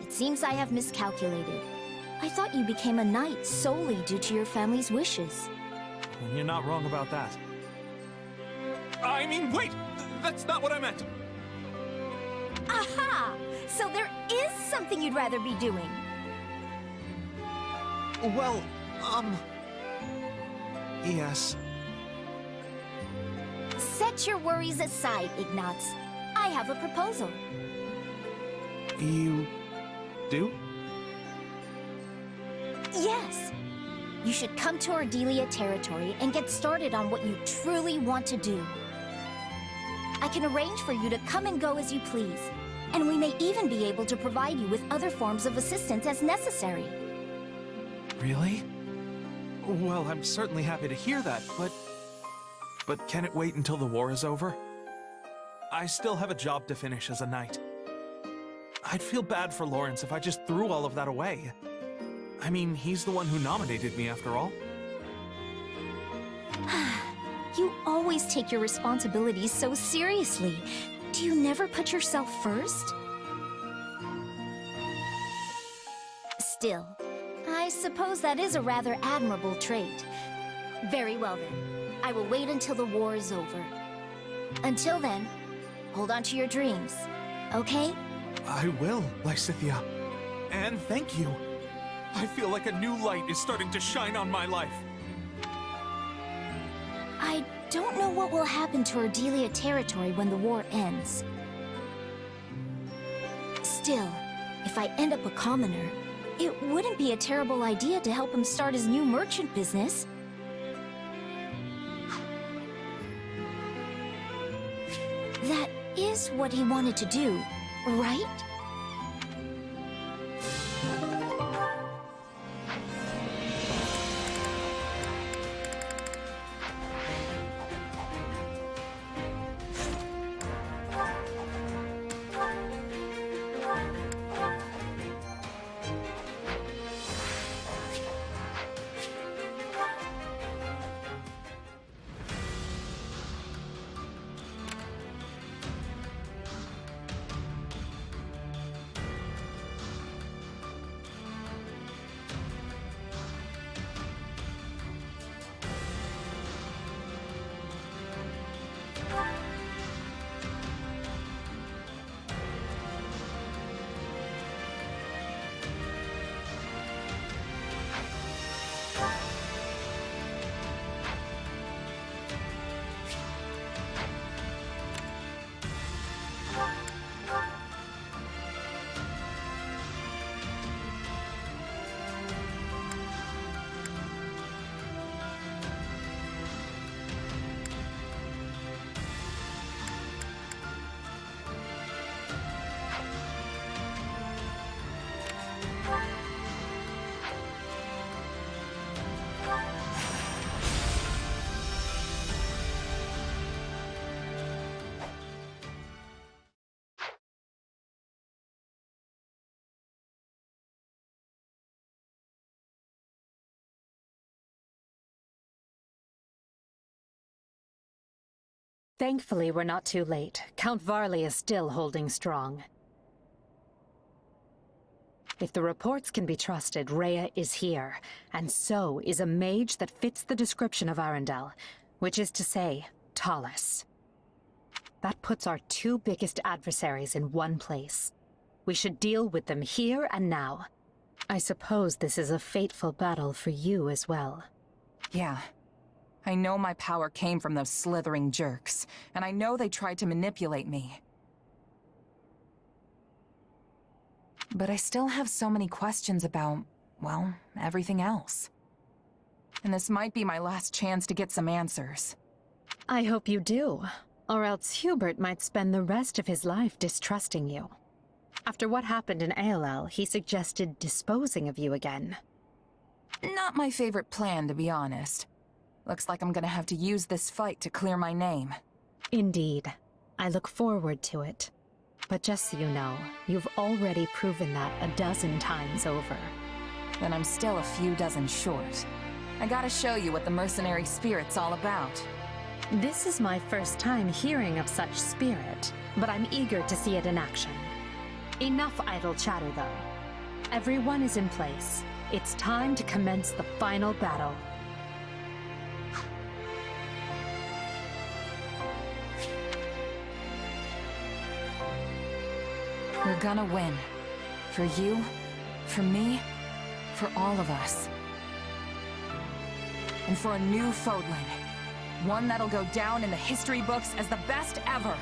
it seems I have miscalculated. I thought you became a knight solely due to your family's wishes. You're not wrong about that. I mean, wait! That's not what I meant! Aha! So there is something you'd rather be doing. Well, yes. Set your worries aside, Ignatz. I have a proposal. You do? Yes. You should come to Ardelia territory and get started on what you truly want to do. I can arrange for you to come and go as you please, and we may even be able to provide you with other forms of assistance as necessary. Really? Well, I'm certainly happy to hear that, but can it wait until the war is over? I still have a job to finish as a knight. I'd feel bad for Lawrence if I just threw all of that away. I mean, he's the one who nominated me after all. You always take your responsibilities so seriously. Do you never put yourself first? Still, I suppose that is a rather admirable trait. Very well then. I will wait until the war is over. Until then, hold on to your dreams, okay? I will, Lysithea. And thank you. I feel like a new light is starting to shine on my life. I don't know what will happen to Ardelia territory when the war ends. Still, if I end up a commoner, it wouldn't be a terrible idea to help him start his new merchant business. That is what he wanted to do, right? Thankfully, we're not too late. Count Varley is still holding strong. If the reports can be trusted, Rhea is here, and so is a mage that fits the description of Arundel, which is to say, Tallis. That puts our two biggest adversaries in one place. We should deal with them here and now. I suppose this is a fateful battle for you as well. Yeah. I know my power came from those slithering jerks, and I know they tried to manipulate me. But I still have so many questions about, well, everything else. And this might be my last chance to get some answers. I hope you do, or else Hubert might spend the rest of his life distrusting you. After what happened in ALL, he suggested disposing of you again. Not my favorite plan, to be honest. Looks like I'm gonna have to use this fight to clear my name. Indeed. I look forward to it. But just so you know, you've already proven that a dozen times over. Then I'm still a few dozen short. I gotta show you what the mercenary spirit's all about. This is my first time hearing of such spirit, but I'm eager to see it in action. Enough idle chatter, though. Everyone is in place. It's time to commence the final battle. We're gonna win. For you, for me, for all of us. And for a new Fodlan. One that'll go down in the history books as the best ever.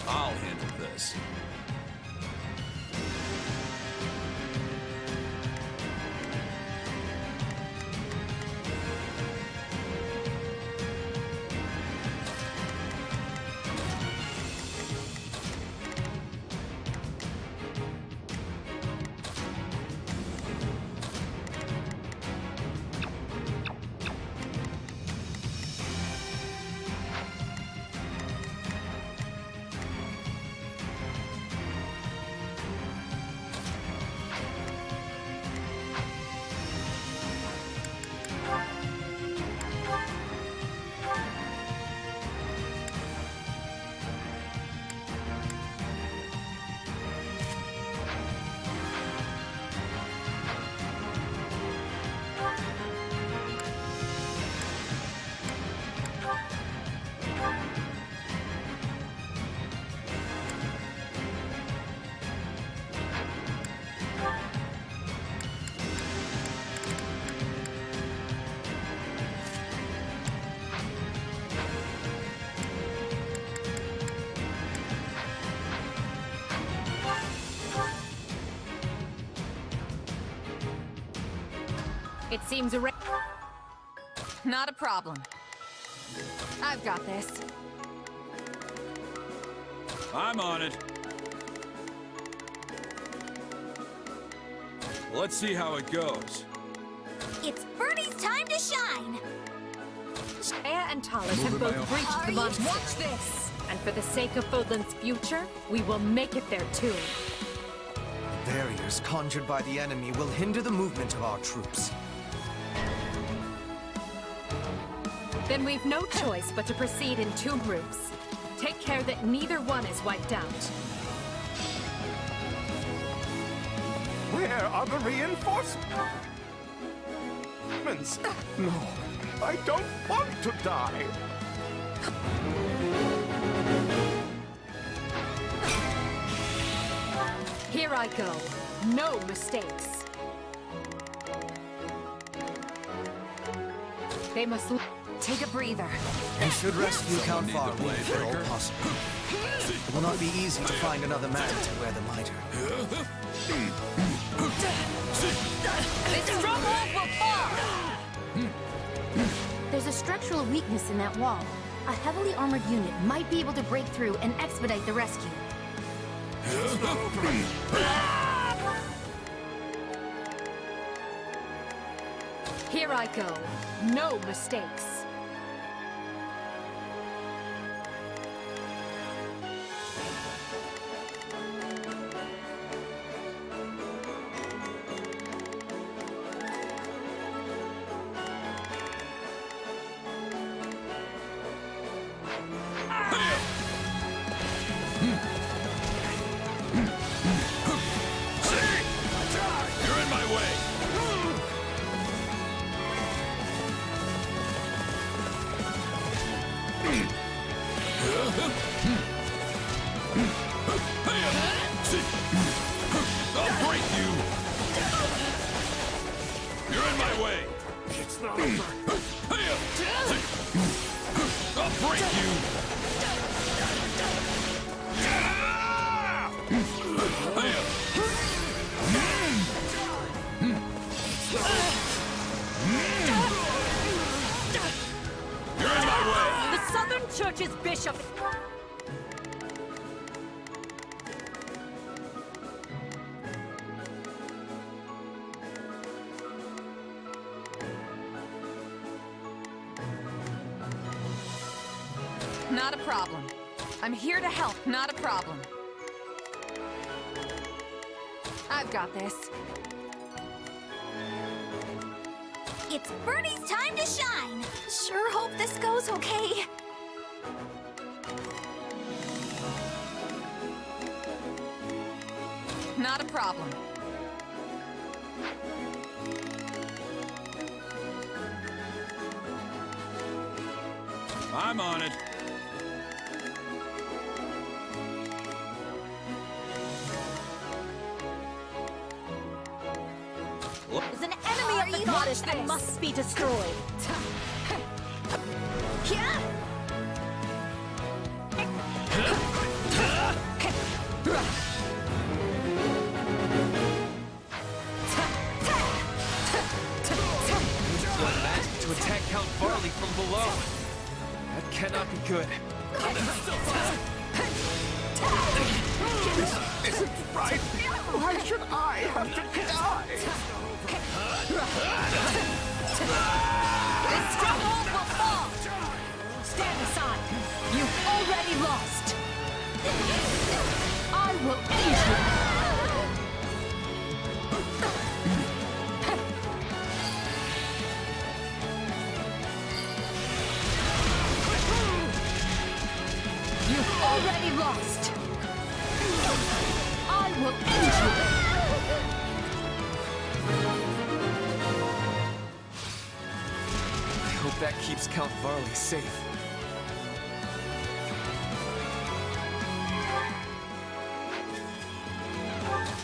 I'll handle this. It seems not a problem. I've got this. I'm on it. Let's see how it goes. It's Bernie's time to shine! Rhea and Talus have both breached the monastery. Watch this! And for the sake of Fodlan's future, we will make it there too. Barriers conjured by the enemy will hinder the movement of our troops. Then we've no choice but to proceed in two groups. Take care that neither one is wiped out. Where are the reinforcements? No, I don't want to die. Here I go. No mistakes. They must take a breather. We should rescue Count Farley if at all possible. It will not be easy to find another man to wear the mitre. This stronghold will fall! There's a structural weakness in that wall. A heavily armored unit might be able to break through and expedite the rescue. Here I go. No mistakes. Church's bishop. Not a problem. I'm here to help. Not a problem. I've got this. It's Bernie's time to shine! Sure hope this goes okay. Not a problem. I'm on it. There's an enemy of the goddess that must be destroyed. To attack Count Farley from below. That cannot be good. This isn't right. Why should I have to die? This stronghold will fall! Stand aside. You've already lost. I will end you. You've already lost. I will end you. I hope that keeps Count Farley safe.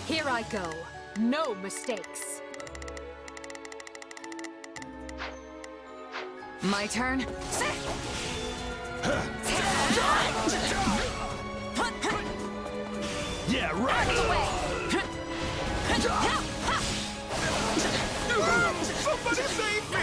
Here I go. No mistakes. My turn. Yeah, right. Somebody save me!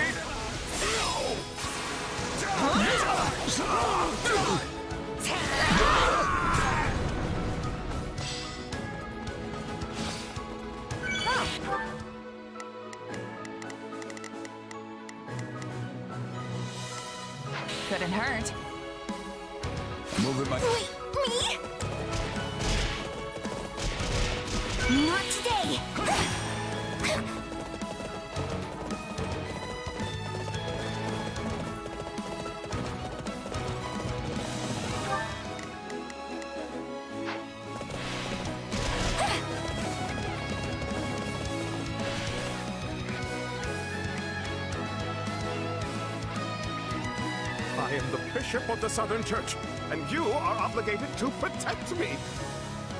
Couldn't hurt. Moving my... Wait, me? Not today! I am the Bishop of the Southern Church, and you are obligated to protect me.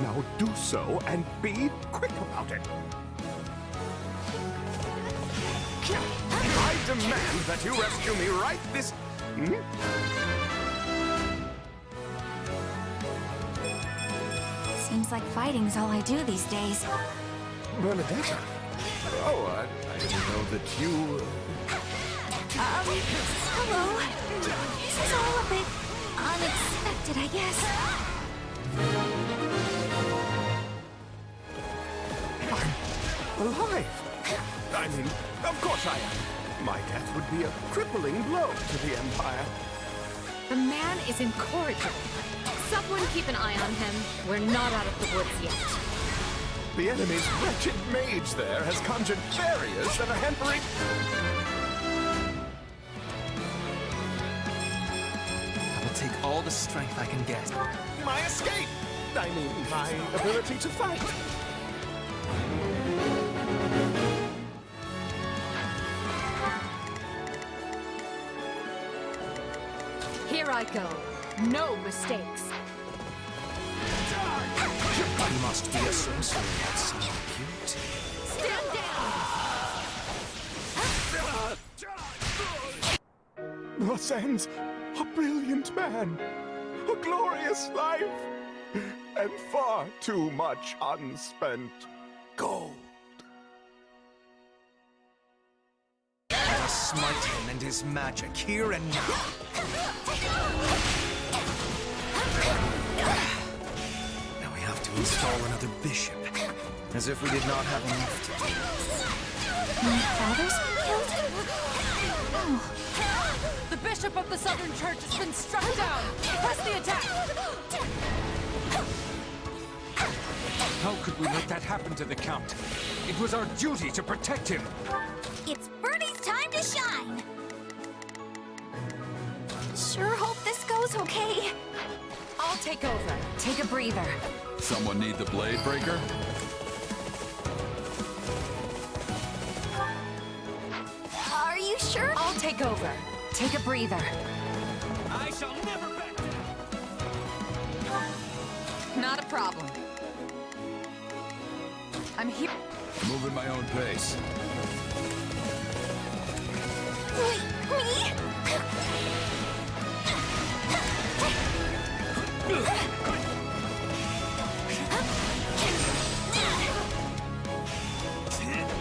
Now do so and be quick about it. I demand that you rescue me right this... Seems like fighting's all I do these days. Bernadetta? Oh, I didn't know that you... Hello. This is all a bit unexpected, I guess. I'm alive. I mean, of course I am. My death would be a crippling blow to the Empire. The man is incorrigible. Someone keep an eye on him. We're not out of the woods yet. The enemy's wretched mage there has conjured barriers that are hampering... I will take all the strength I can get. My escape! I mean, my ability to fight. Here I go. No mistakes. You must be a sorcerer at some cute. Stand down! Thus ends a brilliant man, a glorious life, and far too much unspent gold. Let us smite him and his magic here and now. Now we have to install another bishop. As if we did not have enough to do. My father's been killed? Oh. The Bishop of the Southern Church has been struck down! Press the attack! How could we let that happen to the Count? It was our duty to protect him! It's Bernie's time to shine! Sure hope this goes okay. I'll take over. Take a breather. Someone need the blade breaker? Are you sure? I'll take over. Take a breather. I shall never back down! Not a problem. I'm here. Moving my own pace. Wait, me?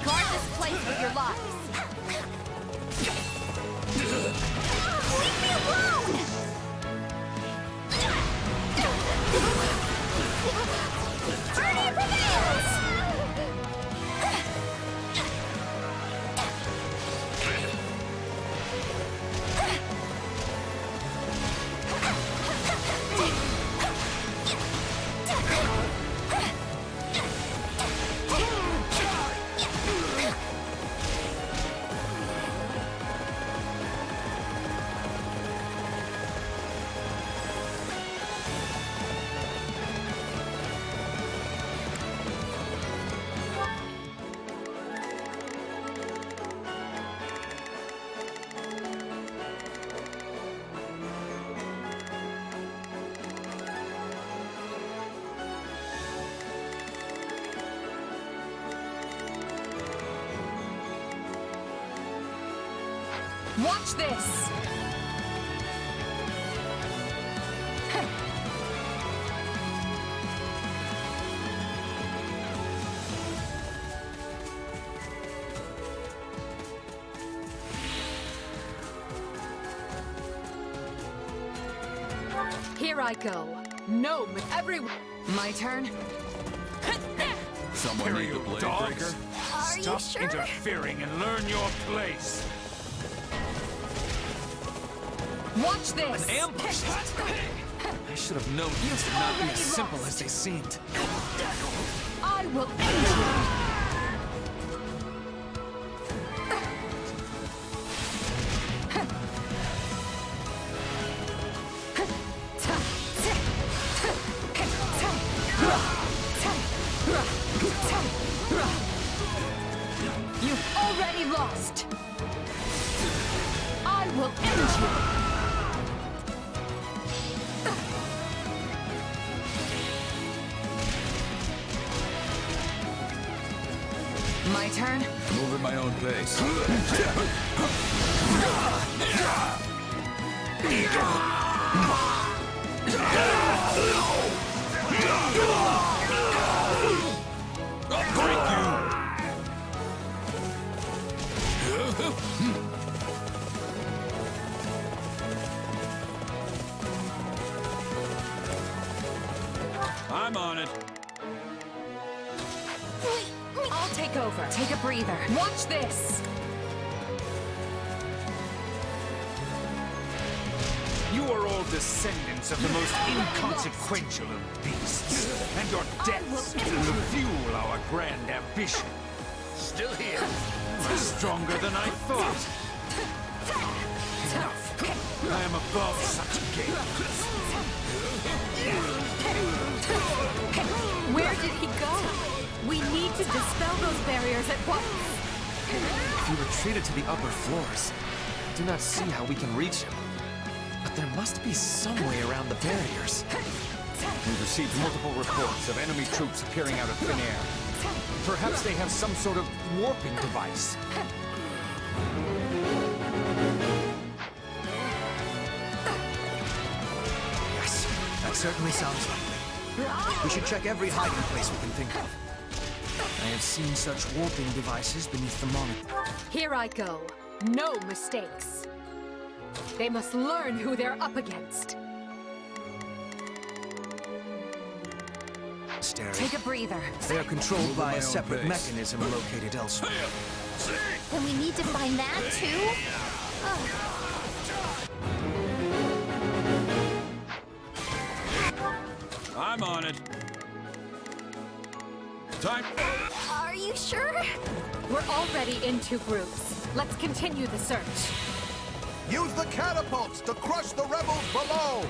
Guard this place with your lives. Leave me alone! Bernie prevails! Watch this! Here I go. Gnome with everyone. My turn. Someone need the blade breaker? Are you Stop sure? interfering and learn your place. Watch this. An ambush! I should have known things would not be as simple as they seemed. I will end you. You've already lost. I will end you. My turn? Move at my own pace. I'll break you! I'm on it. I'll take over. Take a breather. Watch this. You are all descendants of the most inconsequential of beasts, and your deaths will fuel our grand ambition. Still here. Stronger than I thought. Enough. I am above such games. Where did he go? We need to dispel those barriers at once. If he retreated to the upper floors, I do not see how we can reach him. But there must be some way around the barriers. We've received multiple reports of enemy troops appearing out of thin air. Perhaps they have some sort of warping device. Yes, that certainly sounds likely. We should check every hiding place we can think of. I have seen such warping devices beneath the monitor. Here I go. No mistakes. They must learn who they're up against. Take a breather. They are controlled by a separate mechanism located elsewhere. Then we need to find that too? I'm on it. Time. Are you sure? We're already in two groups. Let's continue the search. Use the catapults to crush the rebels below!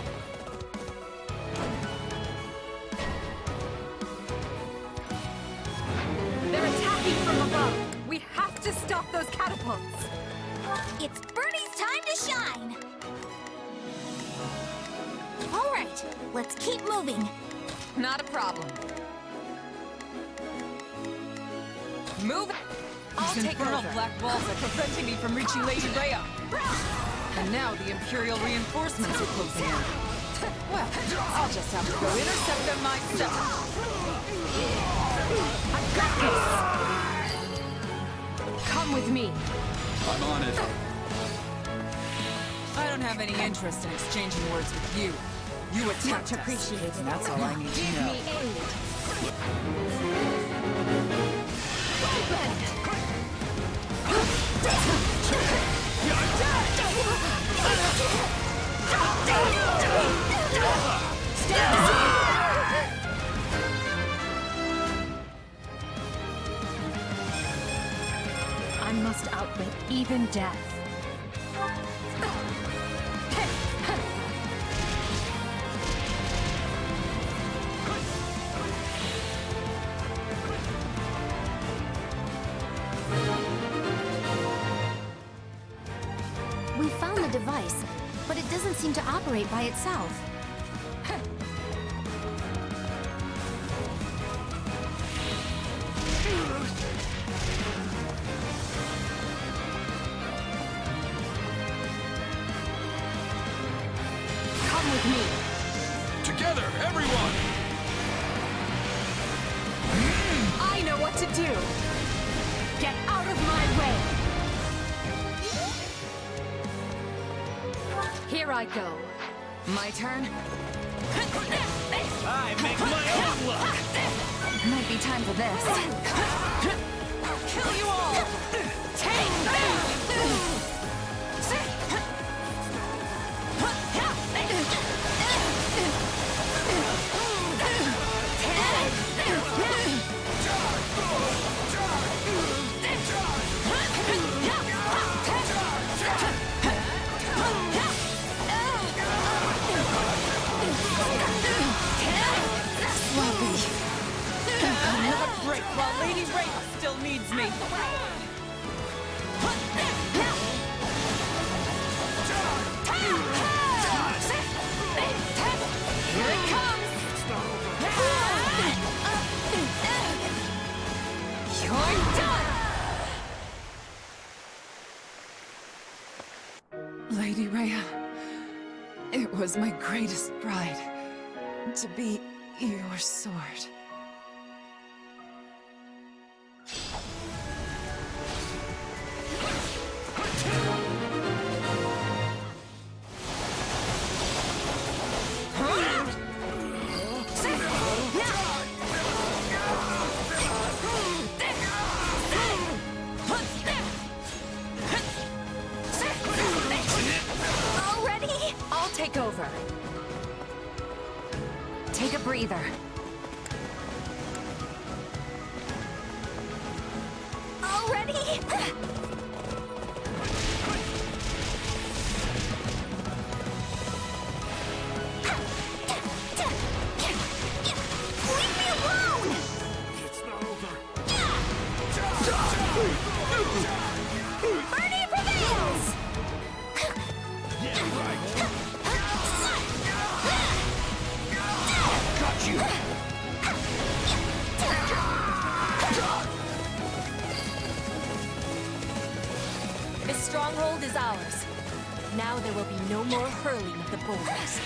They're attacking from above. We have to stop those catapults. It's Bernie's time to shine! All right, let's keep moving. Not a problem. Move! I'll These take infernal over. black walls are preventing me from reaching Lady Rhea. And now the Imperial reinforcements are closing in. Well, I'll just have to go intercept them myself. I've got this! Come with me. I'm on it. I don't have any interest in exchanging words with you. You attacked us. Appreciated. And that's all I need to Give know. me aid. I must outwit even death. We found the device, but it doesn't seem to operate by itself. Come with me. Together, everyone! I know what to do. Get out of my way. Here I go. My turn? I make my own luck! Might be time for this. I'll kill you all! Take that! Not break while Lady Rhea still needs me. Here it comes! You're done! Lady Rhea, it was my greatest pride to be your sword. Take over. Take a breather. Already? Leave me alone! It's not over. Bernie prevails! Yeah, right. Got you! This stronghold is ours. Now there will be no more hurling of the boulders.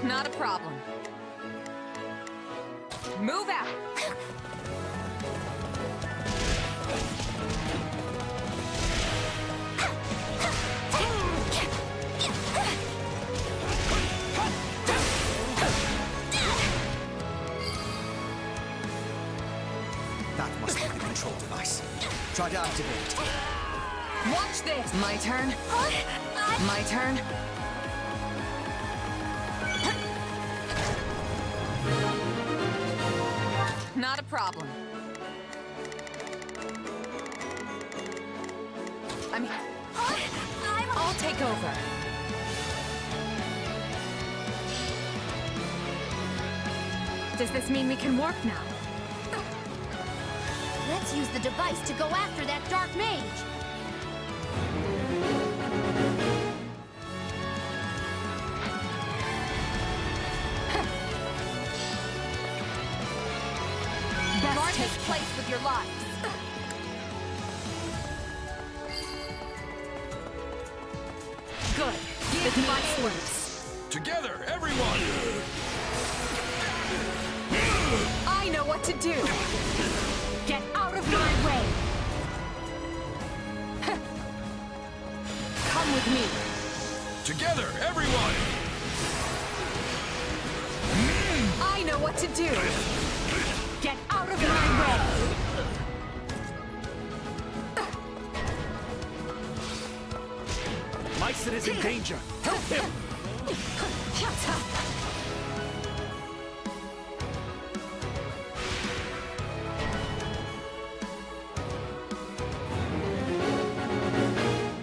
Not a problem. Move out! That must be the control device. Try to activate. Watch this! My turn. My turn. Not a problem. I'll take over. Does this mean we can warp now? Let's use the device to go after that dark mage. Guard this place with your lives. Good. The device works. Together, everyone! I know what to do. Get out of my way. Come with me. Together, everyone! I know what to do. Get out of my way. Mycen is in danger. Help him!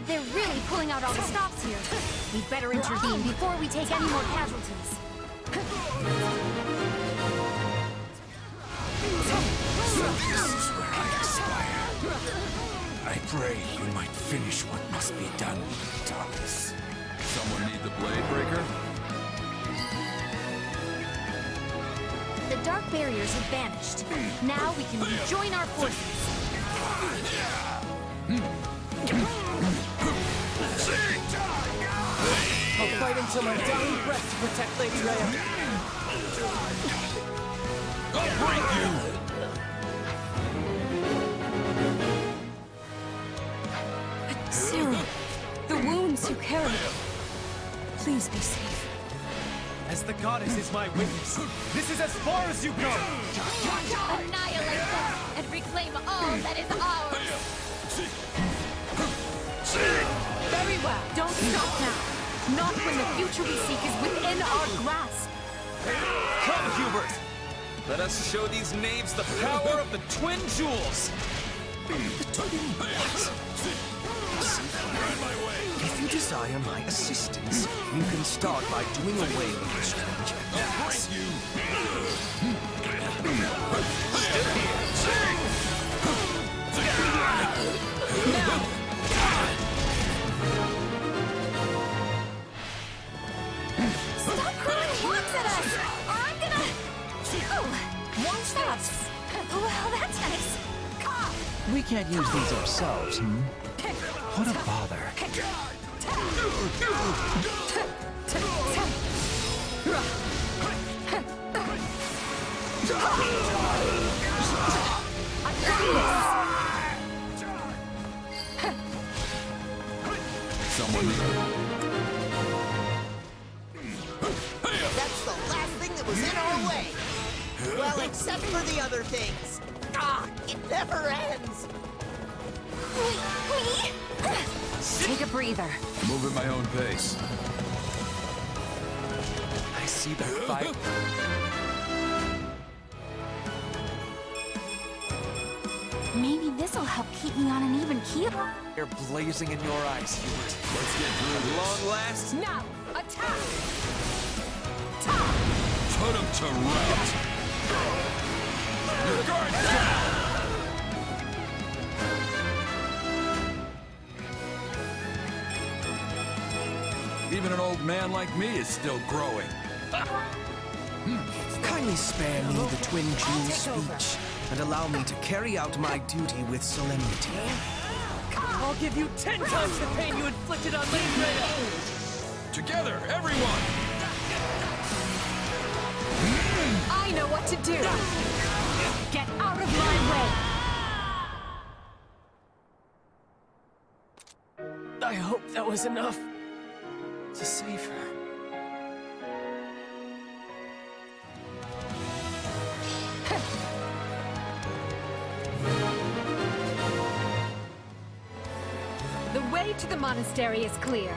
They're really pulling out all the stops here. We'd better intervene before we take any more casualties. This is where I aspire. I pray you might finish what must be done, Thomas. Someone need the blade breaker? The dark barriers have vanished. Now we can rejoin our forces. I'll fight until my dying breath to protect Lady Rhea. I'll break you! Cyril, the wounds you carry. Please be safe. As the goddess is my witness, this is as far as you go! Annihilate them and reclaim all that is ours. Very well. Don't stop now. Not when the future we seek is within our grasp. Come, Hubert! Let us show these knaves the power of the twin jewels! If you desire my assistance, you can start by doing away with the stranger. Still here! Stop throwing blocks at us! Or I'm gonna... Oh, What's that's... Well, that's nice. We can't use these ourselves, hmm? What a bother. Someone... That's the last thing that was in our way. Well, except for the other things. It never ends. Take a breather. Move at my own pace. I see the fight. Maybe this'll help keep me on an even keel. They're blazing in your eyes, Hubert. Let's get through this. Long last. Now, attack! Put him to rout! Guard down! Even an old man like me is still growing. Kindly spare me the Twin Jewel speech and allow me to carry out my duty with solemnity. I'll give you 10 times the pain you inflicted on Lady Rhea! Together, everyone! I know what to do! Get out of my way! I hope that was enough to save her. The way to the monastery is clear.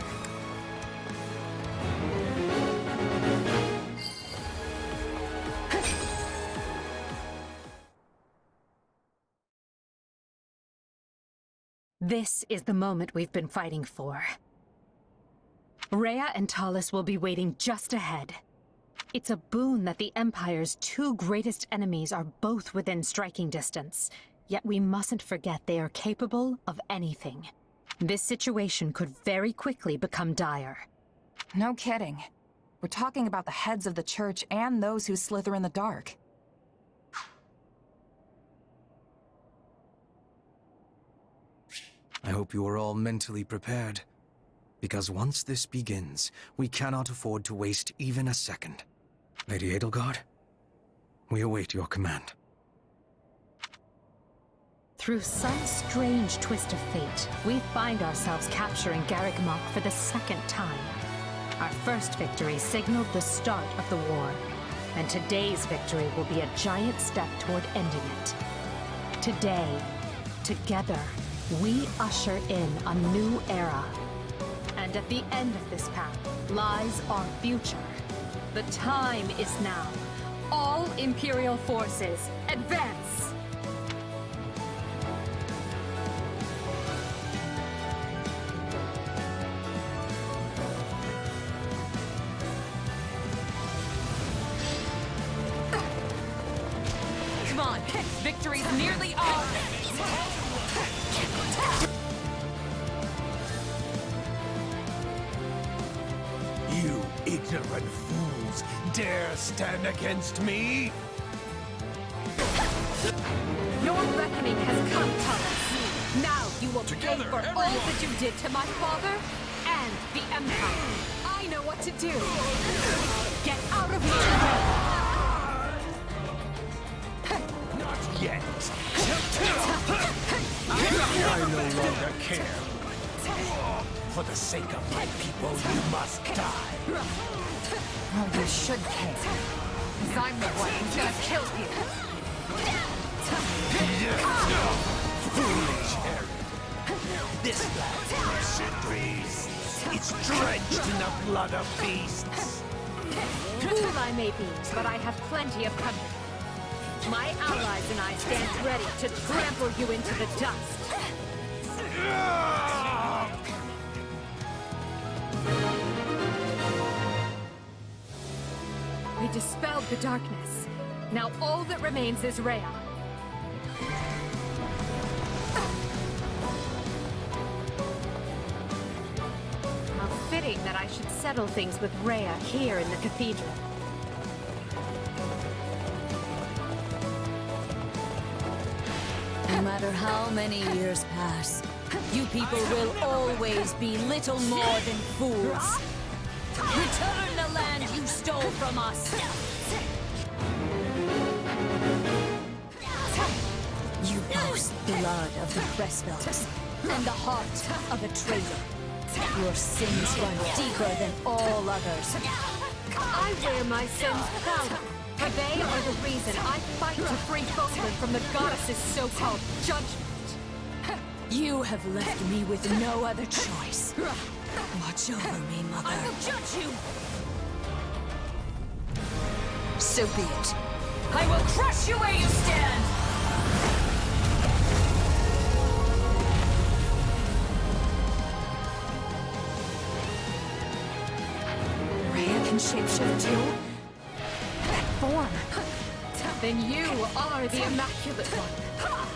This is the moment we've been fighting for. Rhea and Talus will be waiting just ahead. It's a boon that the Empire's two greatest enemies are both within striking distance, yet we mustn't forget they are capable of anything. This situation could very quickly become dire. No kidding. We're talking about the heads of the church and those who slither in the dark. I hope you are all mentally prepared. Because once this begins, we cannot afford to waste even a second. Lady Edelgard, we await your command. Through some strange twist of fate, we find ourselves capturing Garreg-Mach for the second time. Our first victory signaled the start of the war, and today's victory will be a giant step toward ending it. Today, together, we usher in a new era. And at the end of this path lies our future. The time is now. All Imperial forces, advance! Come on, victory's nearly ours! You ignorant fools dare stand against me? Your reckoning has come, Talus. Now you will pay for all that you did to my father and the Empire. I know what to do. Get out of my way! care. For the sake of my people, you must die. Oh, you should care. Because I'm the one who's gonna kill you. Foolish Harry. This land breeze. It's drenched in the blood of beasts. Fool I may be, but I have plenty of company. My allies and I stand ready to trample you into the dust. We dispelled the darkness. Now all that remains is Rhea. How fitting that I should settle things with Rhea here in the cathedral. No matter how many years pass, you people will always be little more than fools. Return the land you stole from us! You boast blood of the Cressfelds and the heart of a traitor. Your sins run deeper than all others. I wear my sins proudly, for they are the reason I fight to free Fodlan from the goddess's so-called judgment. You have left me with no other choice. Watch over me, Mother. I will judge you! So be it. I will crush you where you stand! Rhea can shapeshift too? That form. Then you are the Immaculate One.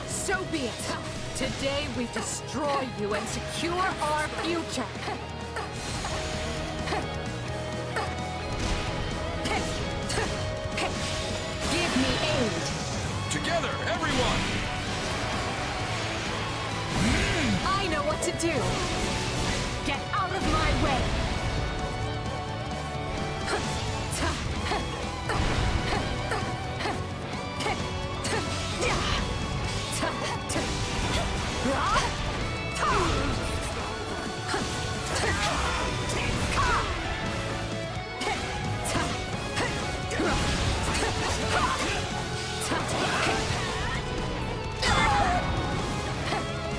So be it. Today we destroy you and secure our future. Give me aid. Together, everyone! I know what to do. Get out of my way.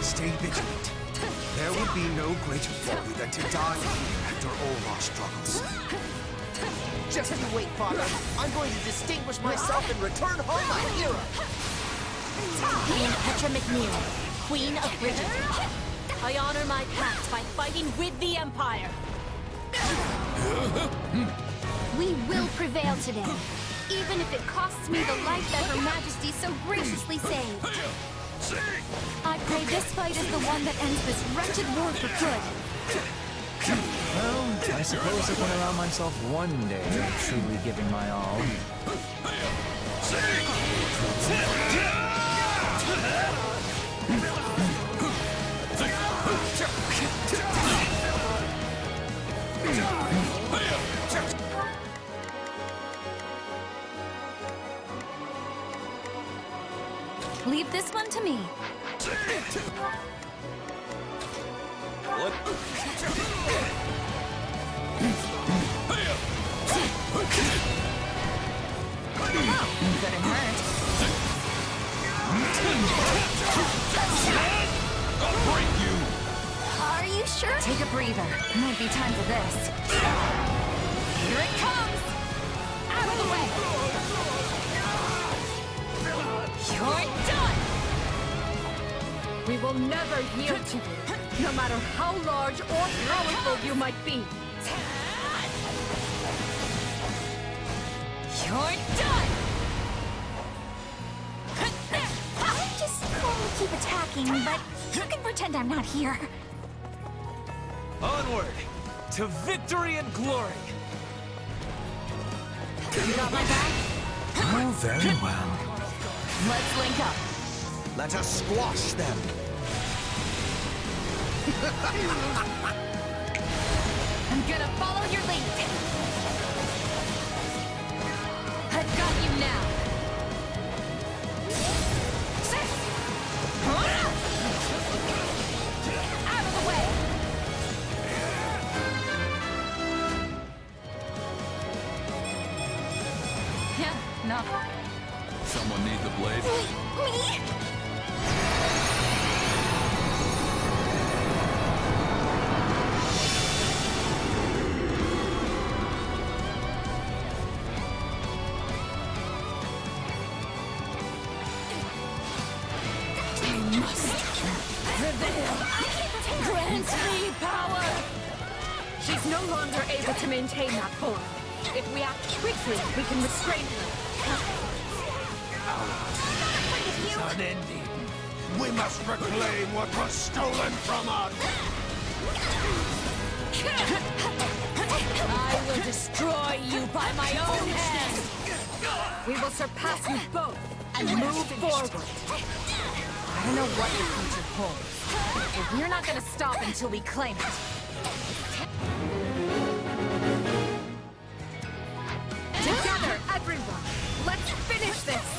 Stay vigilant. There will be no greater folly than to die here after all our struggles. Just you wait, Father. I'm going to distinguish myself and return home a hero. I am Petra McNeil, Queen of Bridgerton. I honor my past by fighting with the Empire. We will prevail today, even if it costs me the life that Her Majesty so graciously saved. I pray this fight is the one that ends this wretched war for good. Well, I suppose I can allow myself one day of truly giving my all. Leave this one to me. Couldn't hurt. I'll break you! Are you sure? Take a breather. Might be time for this. Here it comes! Out of the way! You're done! We will never yield to you, no matter how large or powerful you might be. You're done! I just want to keep attacking, but you can pretend I'm not here. Onward to victory and glory. You got my back? Oh, very well. Let's link up. Let us squash them. I'm gonna follow your lead. I've got you now. No. Someone need the blade? Me? We must prevail. Grant me power. She's no longer able to maintain that form. If we act quickly, we can restrain her. It's unending. We must reclaim what was stolen from us. I will destroy you by my own hand. We will surpass you both and move forward. I don't know what the future holds, but we're not gonna stop until we claim it. Together, everyone! Let's finish this!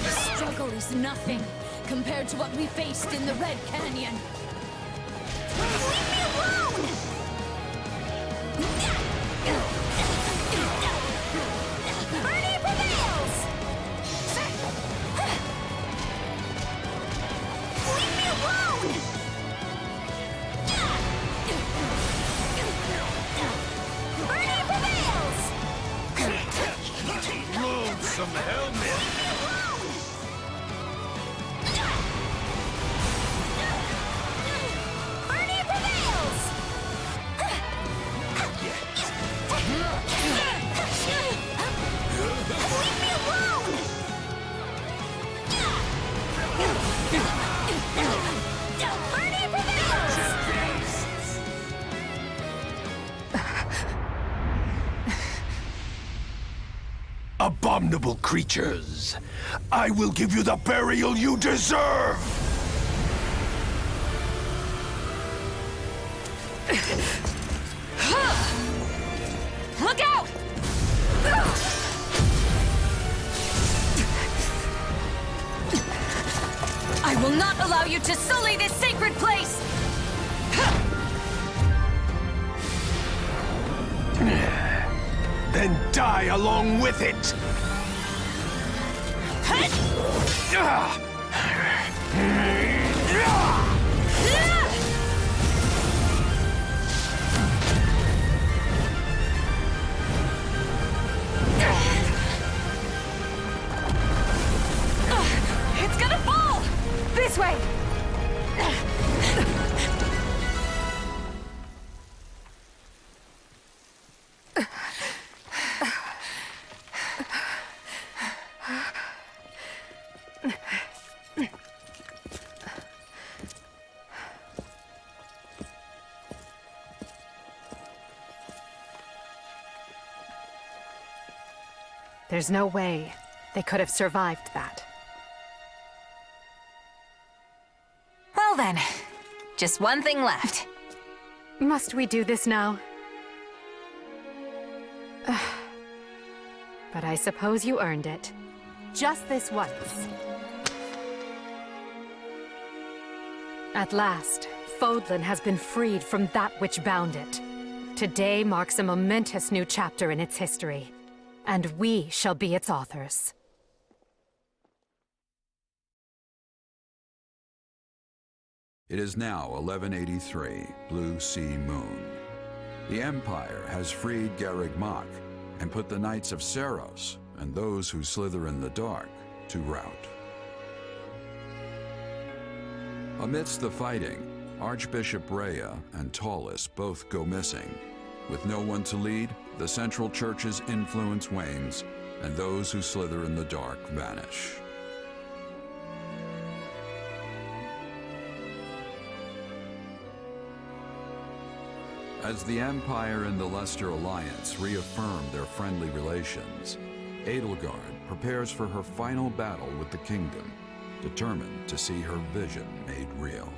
The struggle is nothing compared to what we faced in the Red Canyon. Leave me alone! Party prevails! Leave me alone! Party prevails! Loathsome helmet! Party prevails! Leave me alone! Party prevails! Abominable creatures! I will give you the burial you deserve! Look out! I will not allow you to sully this sacred place! Then die along with it! It's gonna fall! This way! There's no way they could have survived that. Well then, just one thing left. Must we do this now? But I suppose you earned it. Just this once. At last, Fodlan has been freed from that which bound it. Today marks a momentous new chapter in its history, and we shall be its authors. It is now 1183, Blue Sea Moon. The Empire has freed Garreg Mach and put the Knights of Seros and those who slither in the dark to rout. Amidst the fighting, Archbishop Rhea and Tallis both go missing. With no one to lead, the Central Church's influence wanes, and those who slither in the dark vanish. As the Empire and the Leicester Alliance reaffirm their friendly relations, Edelgard prepares for her final battle with the kingdom, determined to see her vision made real.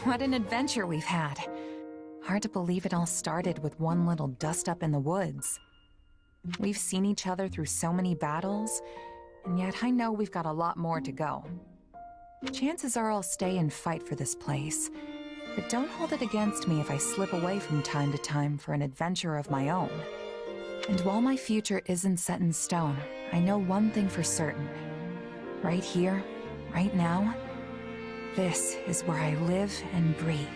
What an adventure we've had. Hard to believe it all started with one little dust-up in the woods. We've seen each other through so many battles, and yet I know we've got a lot more to go. Chances are I'll stay and fight for this place, but don't hold it against me if I slip away from time to time for an adventure of my own. And while my future isn't set in stone, I know one thing for certain. Right here, right now, this is where I live and breathe.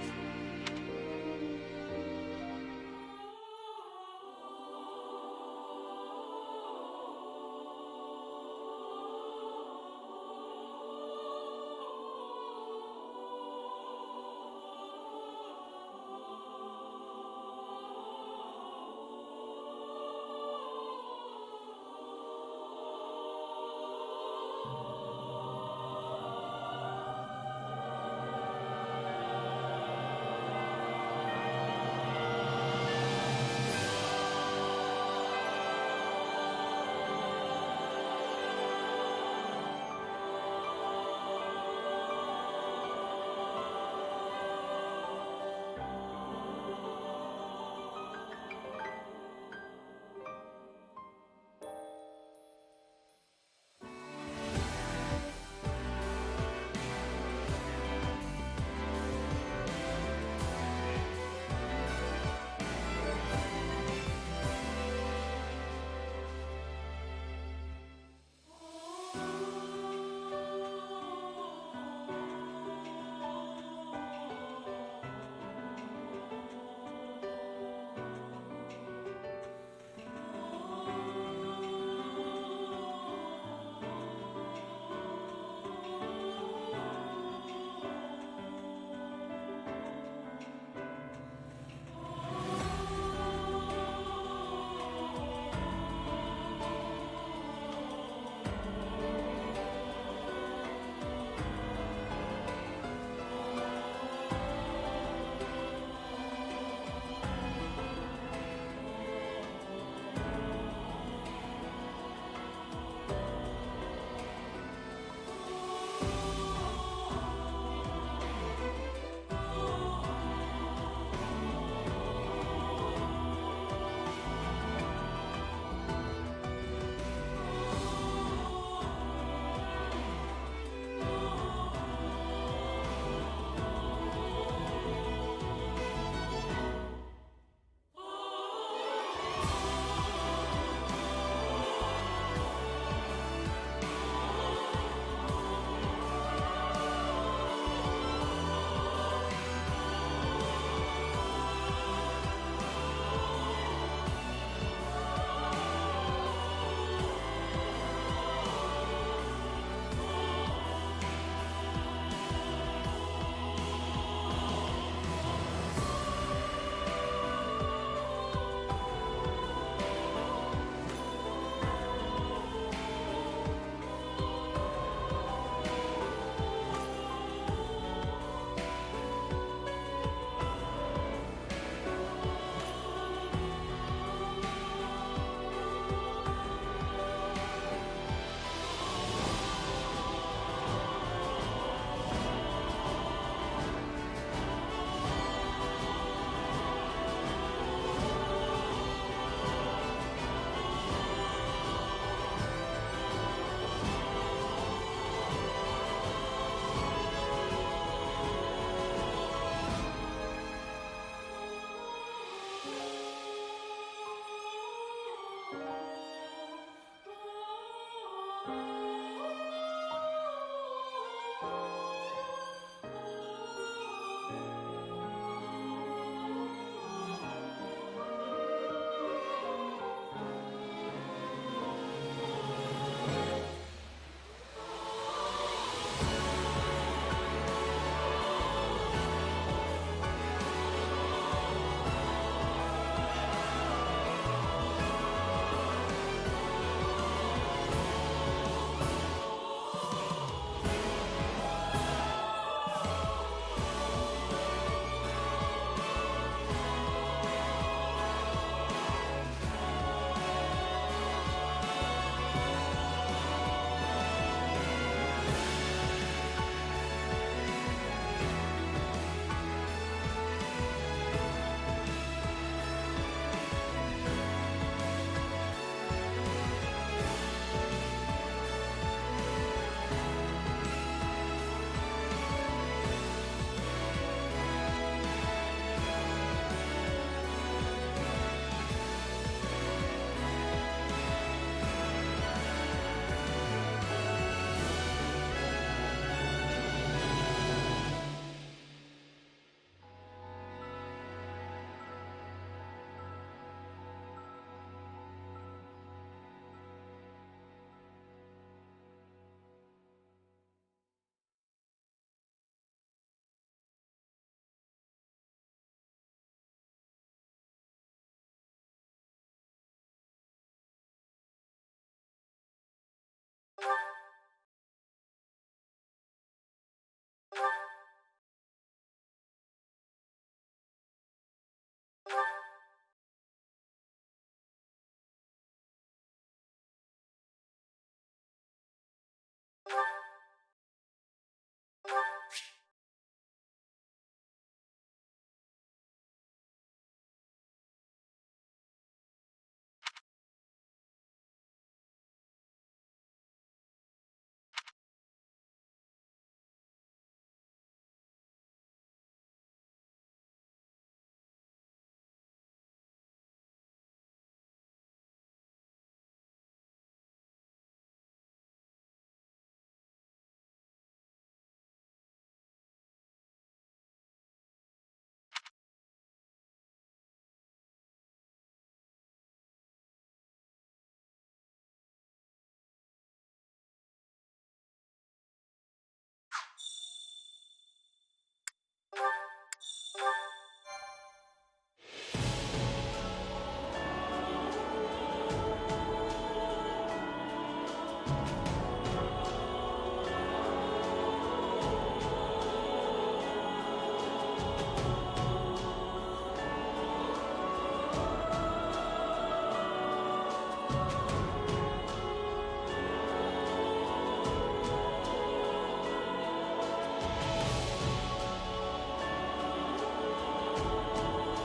you